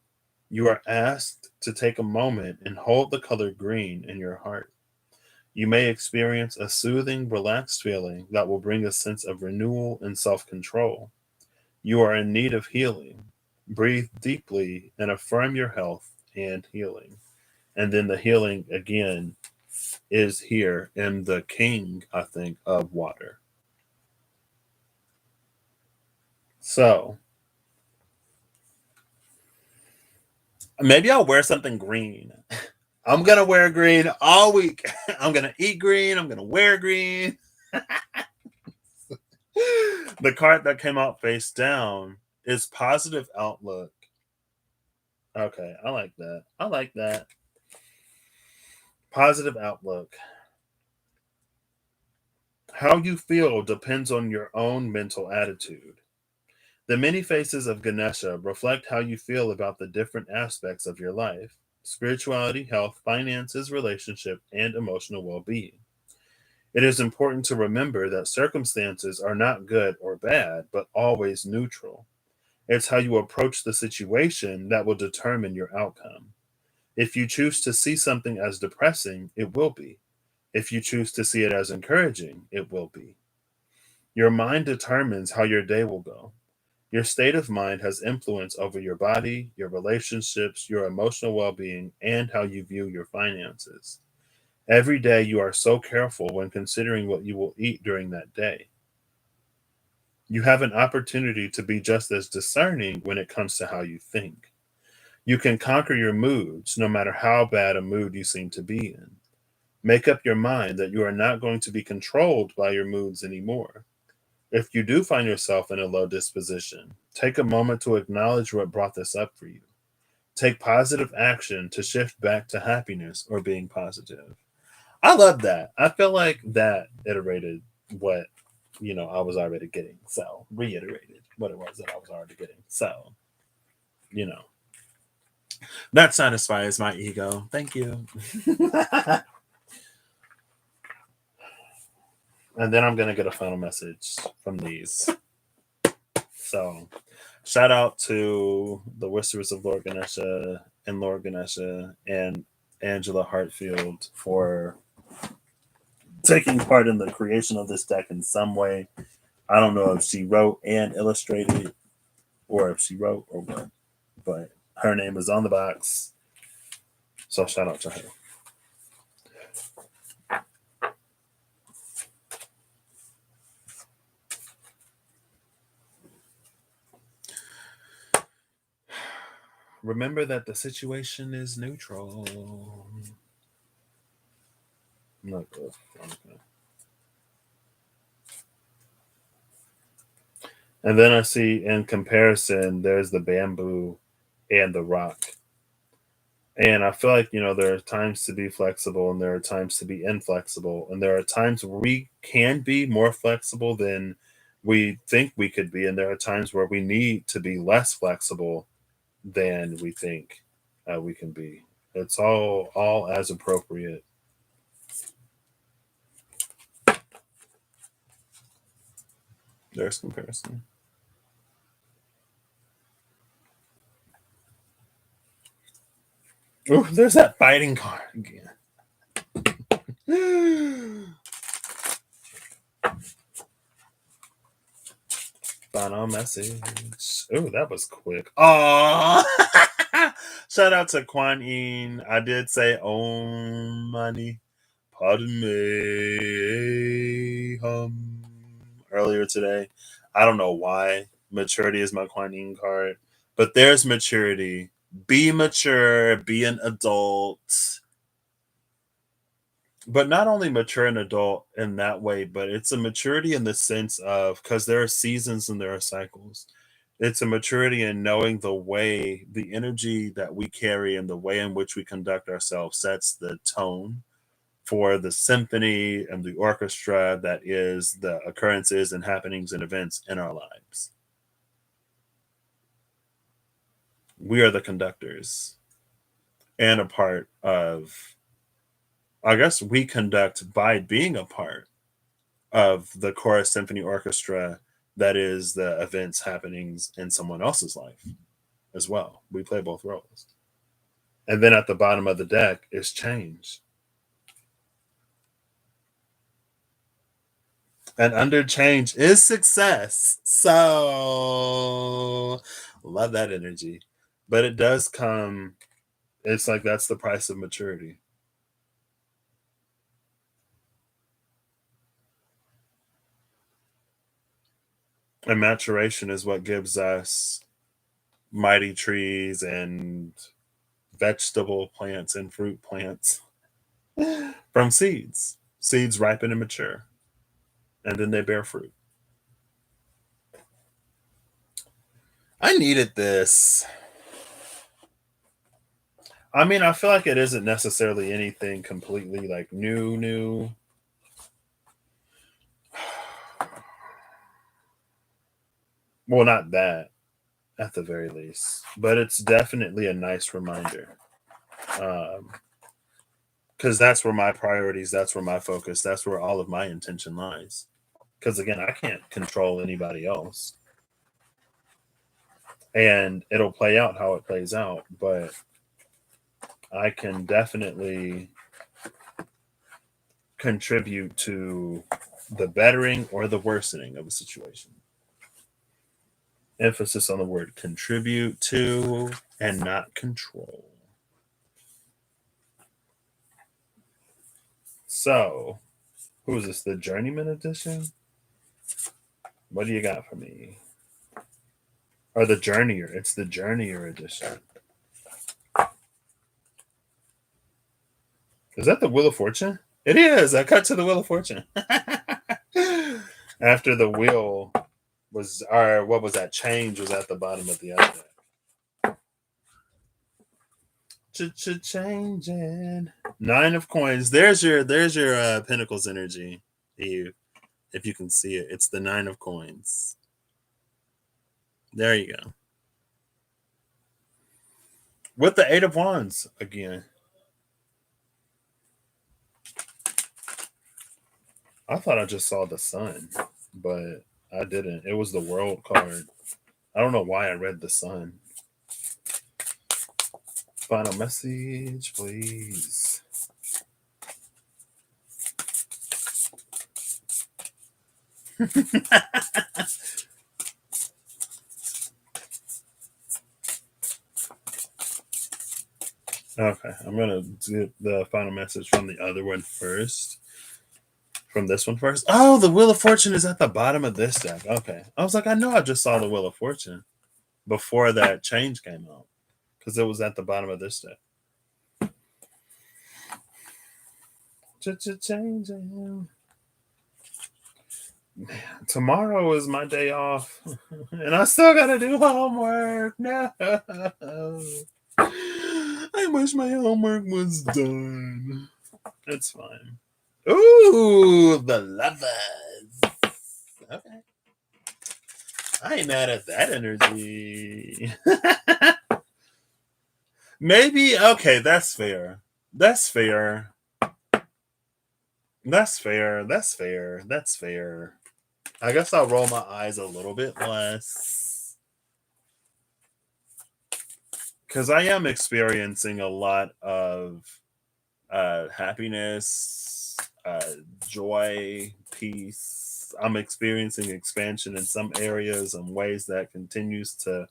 You are asked to take a moment and hold the color green in your heart. You may experience a soothing, relaxed feeling that will bring a sense of renewal and self control. You are in need of healing. Breathe deeply and affirm your health and healing. And then the healing again is here in the king, I think, of water. So maybe I'll wear something green. I'm gonna wear green all week. I'm gonna eat green. I'm gonna wear green. The card that came out face down is positive outlook. Okay, I like that. I like that. Positive outlook. How you feel depends on your own mental attitude. The many faces of Ganesha reflect how you feel about the different aspects of your life: spirituality, health, finances, relationship, and emotional well being. It is important to remember that circumstances are not good or bad, but always neutral. It's how you approach the situation that will determine your outcome. If you choose to see something as depressing, it will be. If you choose to see it as encouraging, it will be. Your mind determines how your day will go. Your state of mind has influence over your body, your relationships, your emotional well being, and how you view your finances. Every day you are so careful when considering what you will eat during that day. You have an opportunity to be just as discerning when it comes to how you think. You can conquer your moods no matter how bad a mood you seem to be in. Make up your mind that you are not going to be controlled by your moods anymore. If you do find yourself in a low disposition, take a moment to acknowledge what brought this up for you. Take positive action to shift back to happiness or being positive. I love that. I feel like that iterated what, I was already getting. So, reiterated what it was that I was already getting. So, you know, that satisfies my ego. Thank you. And then I'm going to get a final message from these. So, shout out to the Whisperers of Lord Ganesha and Lord Ganesha and Angela Hartfield for taking part in the creation of this deck in some way. I don't know if she wrote and illustrated or if she wrote or what, but her name is on the box. So shout out to her. Remember that the situation is neutral. Not good. Okay. And then I see in comparison, there's the bamboo and the rock. And I feel like, there are times to be flexible and there are times to be inflexible. And there are times where we can be more flexible than we think we could be. And there are times where we need to be less flexible than we think we can be. It's all as appropriate. There's comparison. Oh, there's that fighting card again. Final message. Oh, that was quick. Oh, shout out to Kuan Yin. I did say Om Mani Padme Hum earlier today. I don't know why. Maturity is my Kuan Yin card, but there's maturity. Be mature. Be an adult. But not only mature and adult in that way, but it's a maturity in the sense of because there are seasons and there are cycles. It's a maturity in knowing the way, the energy that we carry and the way in which we conduct ourselves sets the tone for the symphony and the orchestra that is the occurrences and happenings and events in our lives. We are the conductors and a part of, I guess we conduct by being a part of the chorus symphony orchestra that is the events happenings in someone else's life as well. We play both roles. And then at the bottom of the deck is change. And under change is success. So love that energy. But it does come, it's like that's the price of maturity. And maturation is what gives us mighty trees and vegetable plants and fruit plants from seeds. Seeds ripen and mature, and then they bear fruit. I needed this. I mean, I feel like it isn't necessarily anything completely like new. Well, not that at the very least, but it's definitely a nice reminder. Because that's where my priorities, that's where my focus, that's where all of my intention lies. Because again, I can't control anybody else, and it'll play out how it plays out. But I can definitely contribute to the bettering or the worsening of a situation. Emphasis on the word contribute to and not control. So, who is this? The Journeyman edition? What do you got for me? Or the Journeyer? It's the Journeyer edition. Is that the Wheel of Fortune? It is. I cut to the Wheel of Fortune. After the wheel was, or what was that? Change was at the bottom of the other. Changing. 9 of coins. There's your Pentacles energy, Eve. If you can see it, it's the 9 of coins. There you go. With the 8 of wands again. I thought I just saw the sun, but I didn't. It was the world card. I don't know why I read the sun. Final message, please. Okay, I'm going to do the final message from the other one first. From this one first. Oh, the Wheel of Fortune is at the bottom of this deck. Okay. I was like, I know I just saw the Wheel of Fortune before that change came out because it was at the bottom of this deck. Changing. Man, tomorrow is my day off, and I still gotta do homework. No, I wish my homework was done. It's fine. Ooh, the Lovers. Okay, I ain't mad at that energy. Maybe okay. That's fair. That's fair. That's fair. That's fair. That's fair. I guess I'll roll my eyes a little bit less. Because I am experiencing a lot of happiness, joy, peace. I'm experiencing expansion in some areas and ways that continues to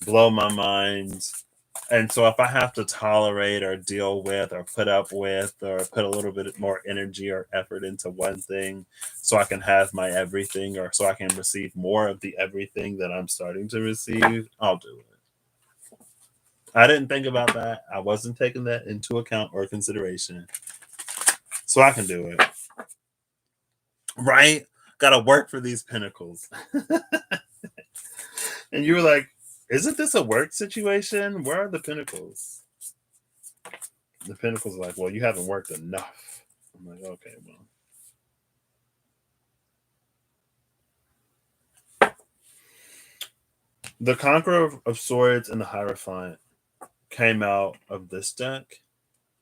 blow my mind. And so if I have to tolerate or deal with or put up with or put a little bit more energy or effort into one thing so I can have my everything or so I can receive more of the everything that I'm starting to receive, I'll do it. I didn't think about that. I wasn't taking that into account or consideration. So I can do it. Right? Gotta work for these pentacles. And you were like, isn't this a work situation? Where are the pentacles? The pentacles are like, well, you haven't worked enough. I'm like, okay, well. The Conqueror of Swords and the Hierophant came out of this deck.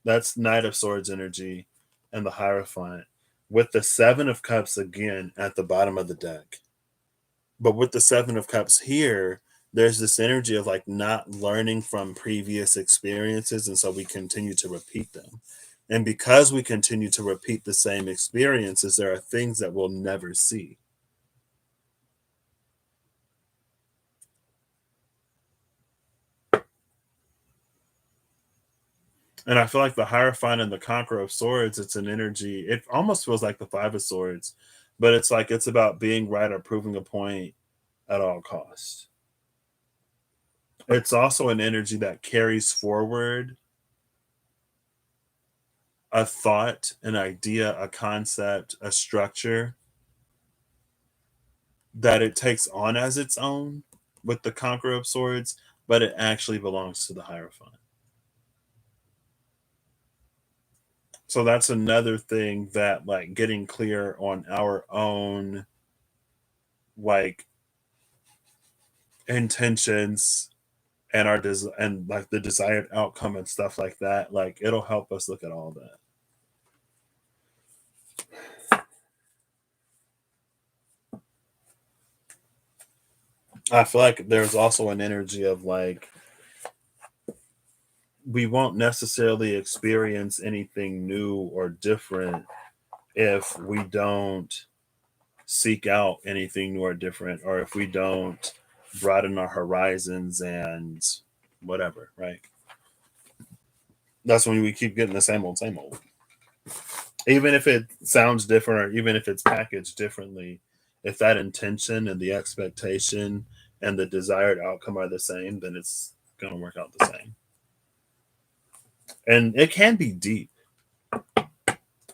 That's Knight of Swords energy and the Hierophant. With the 7 of Cups again at the bottom of the deck. But with the 7 of Cups here, there's this energy of like not learning from previous experiences. And so we continue to repeat them. And because we continue to repeat the same experiences, there are things that we'll never see. And I feel like the Hierophant and the Conqueror of Swords, it's an energy. It almost feels like the 5 of Swords, but it's like it's about being right or proving a point at all costs. It's also an energy that carries forward a thought, an idea, a concept, a structure that it takes on as its own with the Conqueror of Swords, but it actually belongs to the Hierophant. So that's another thing that like getting clear on our own like intentions and our and like the desired outcome and stuff like that, like it'll help us look at all that. I feel like there's also an energy of like we won't necessarily experience anything new or different if we don't seek out anything new or different, or if we don't broaden our horizons and whatever, right? That's when we keep getting the same old, same old. Even if it sounds different or even if it's packaged differently, if that intention and the expectation and the desired outcome are the same, then it's going to work out the same. And it can be deep.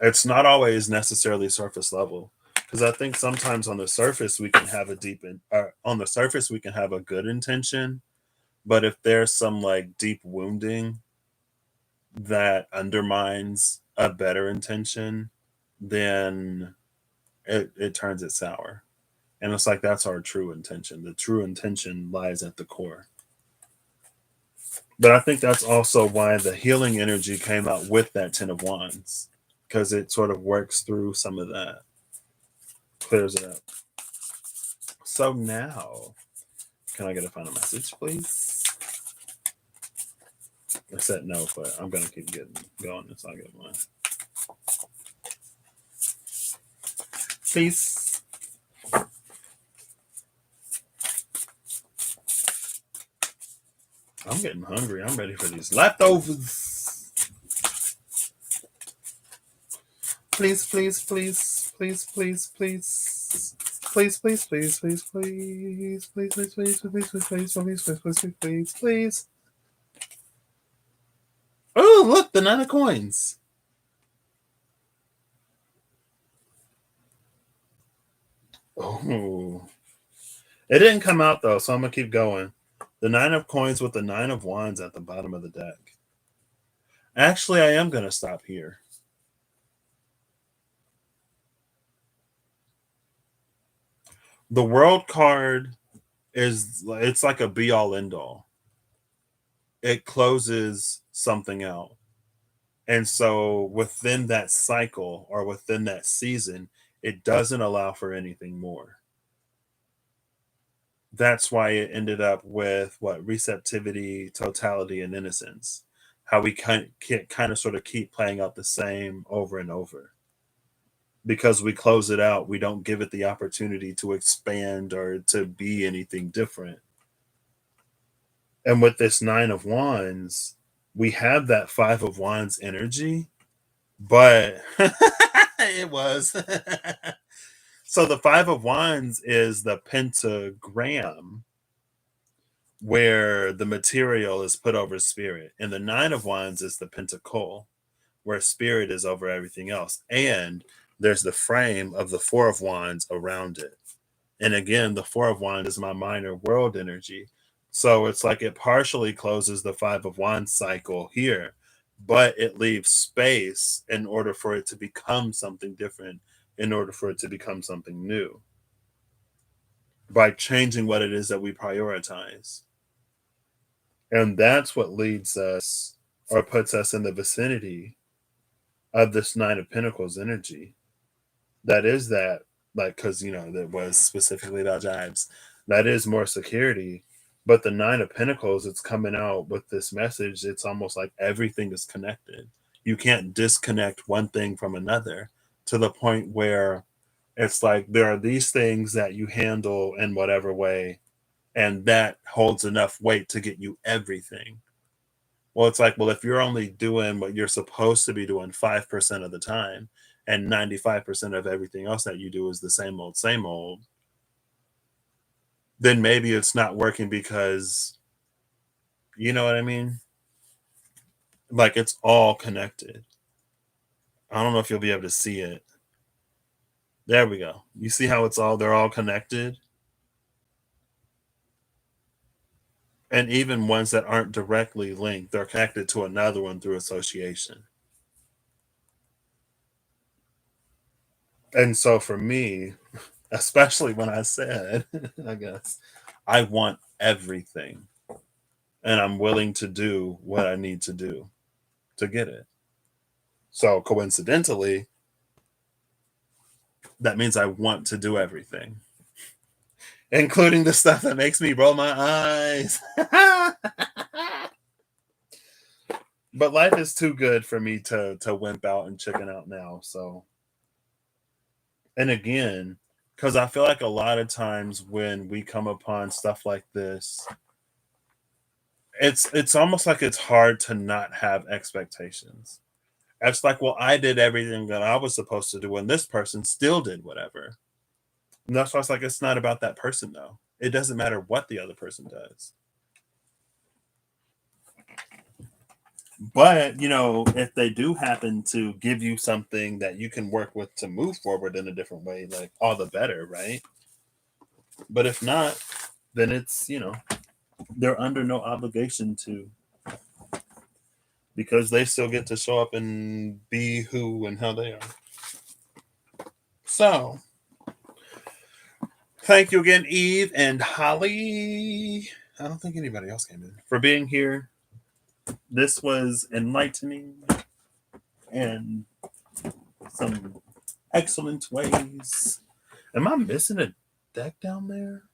It's not always necessarily surface level, because I think sometimes on the surface we can have a on the surface we can have a good intention, but if there's some like deep wounding that undermines a better intention, then it turns it sour. And it's like that's our true intention. The true intention lies at the core. But I think that's also why the healing energy came out with that Ten of Wands, because it sort of works through some of that, clears it up. So now, can I get a final message, please? I said no, but I'm going to keep getting going until I get one. Please. I'm getting hungry. I'm ready for these leftovers. Please, please, please, please, please, please. Please, please, please, please, please, please, please, please, please, please, please, please, please, please, please. Oh, look, the 9 of coins. Oh, it didn't come out though, so I'm gonna keep going. The 9 of coins with the 9 of wands at the bottom of the deck. Actually, I am gonna stop here. The world card it's like a be all end all. It closes something out. And so within that cycle or within that season, it doesn't allow for anything more. That's why it ended up with what receptivity, totality, and innocence. How we kind of sort of keep playing out the same over and over. Because we close it out, we don't give it the opportunity to expand or to be anything different. And with this 9 of wands, we have that 5 of wands energy, but it was. So the 5 of wands is the pentagram where the material is put over spirit, and the 9 of wands is the pentacle where spirit is over everything else, and there's the frame of the 4 of wands around it. And again, the 4 of wands is my minor world energy. So it's like it partially closes the 5 of wands cycle here, but it leaves space in order for it to become something different, in order for it to become something new, by changing what it is that we prioritize. And that's what leads us or puts us in the vicinity of this 9 of pentacles energy. That is that, like, because that was specifically about jibes, that is more security. But the 9 of pentacles, it's coming out with this message. It's almost like everything is connected. You can't disconnect one thing from another, to the point where it's like there are these things that you handle in whatever way, and that holds enough weight to get you everything. Well, it's like, well, if you're only doing what you're supposed to be doing 5% of the time, and 95% of everything else that you do is the same old, then maybe it's not working, because you know what I mean? Like, it's all connected. I don't know if you'll be able to see it. There we go. You see how they're all connected? And even ones that aren't directly linked, they're connected to another one through association. And so for me, especially when I said, I guess, I want everything, and I'm willing to do what I need to do to get it. So coincidentally, that means I want to do everything, including the stuff that makes me roll my eyes. But life is too good for me to wimp out and chicken out now. So, and again, because I feel like a lot of times when we come upon stuff like this, it's almost like it's hard to not have expectations. It's like, well, I did everything that I was supposed to do, and this person still did whatever. And that's why it's like, it's not about that person, though. It doesn't matter what the other person does. But, if they do happen to give you something that you can work with to move forward in a different way, like, all the better, right? But if not, then it's, they're under no obligation to, because they still get to show up and be who and how they are. So, thank you again, Eve and Holly. I don't think anybody else came in, for being here. This was enlightening and some excellent ways. Am I missing a deck down there?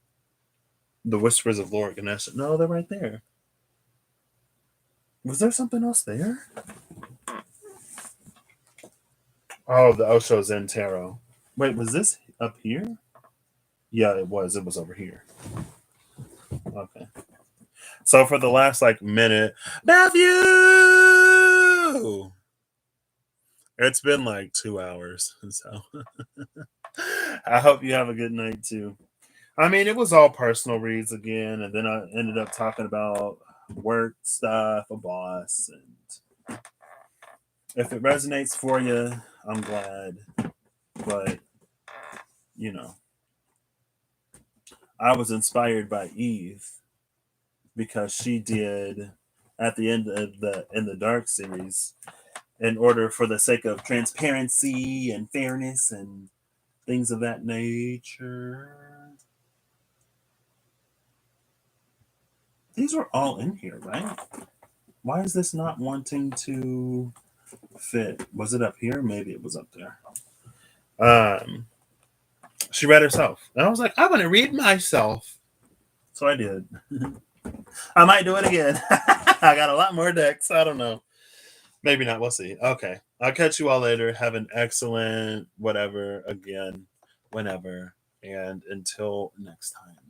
The Whispers of Lord Ganesha. No, they're right there. Was there something else there? Oh, the Osho Zen Tarot. Wait, was this up here? Yeah, it was. It was over here. Okay. So for the last minute, Matthew, it's been like 2 hours. So I hope you have a good night too. I mean, it was all personal reads again, and then I ended up talking about work stuff, a boss, and if it resonates for you, I'm glad. But I was inspired by Eve because she did at the end of the In the Dark series, in order for the sake of transparency and fairness and things of that nature. These were all in here, right? Why is this not wanting to fit? Was it up here? Maybe it was up there. She read herself. And I was like, I'm going to read myself. So I did. I might do it again. I got a lot more decks. I don't know. Maybe not. We'll see. Okay. I'll catch you all later. Have an excellent whatever again, whenever. And until next time.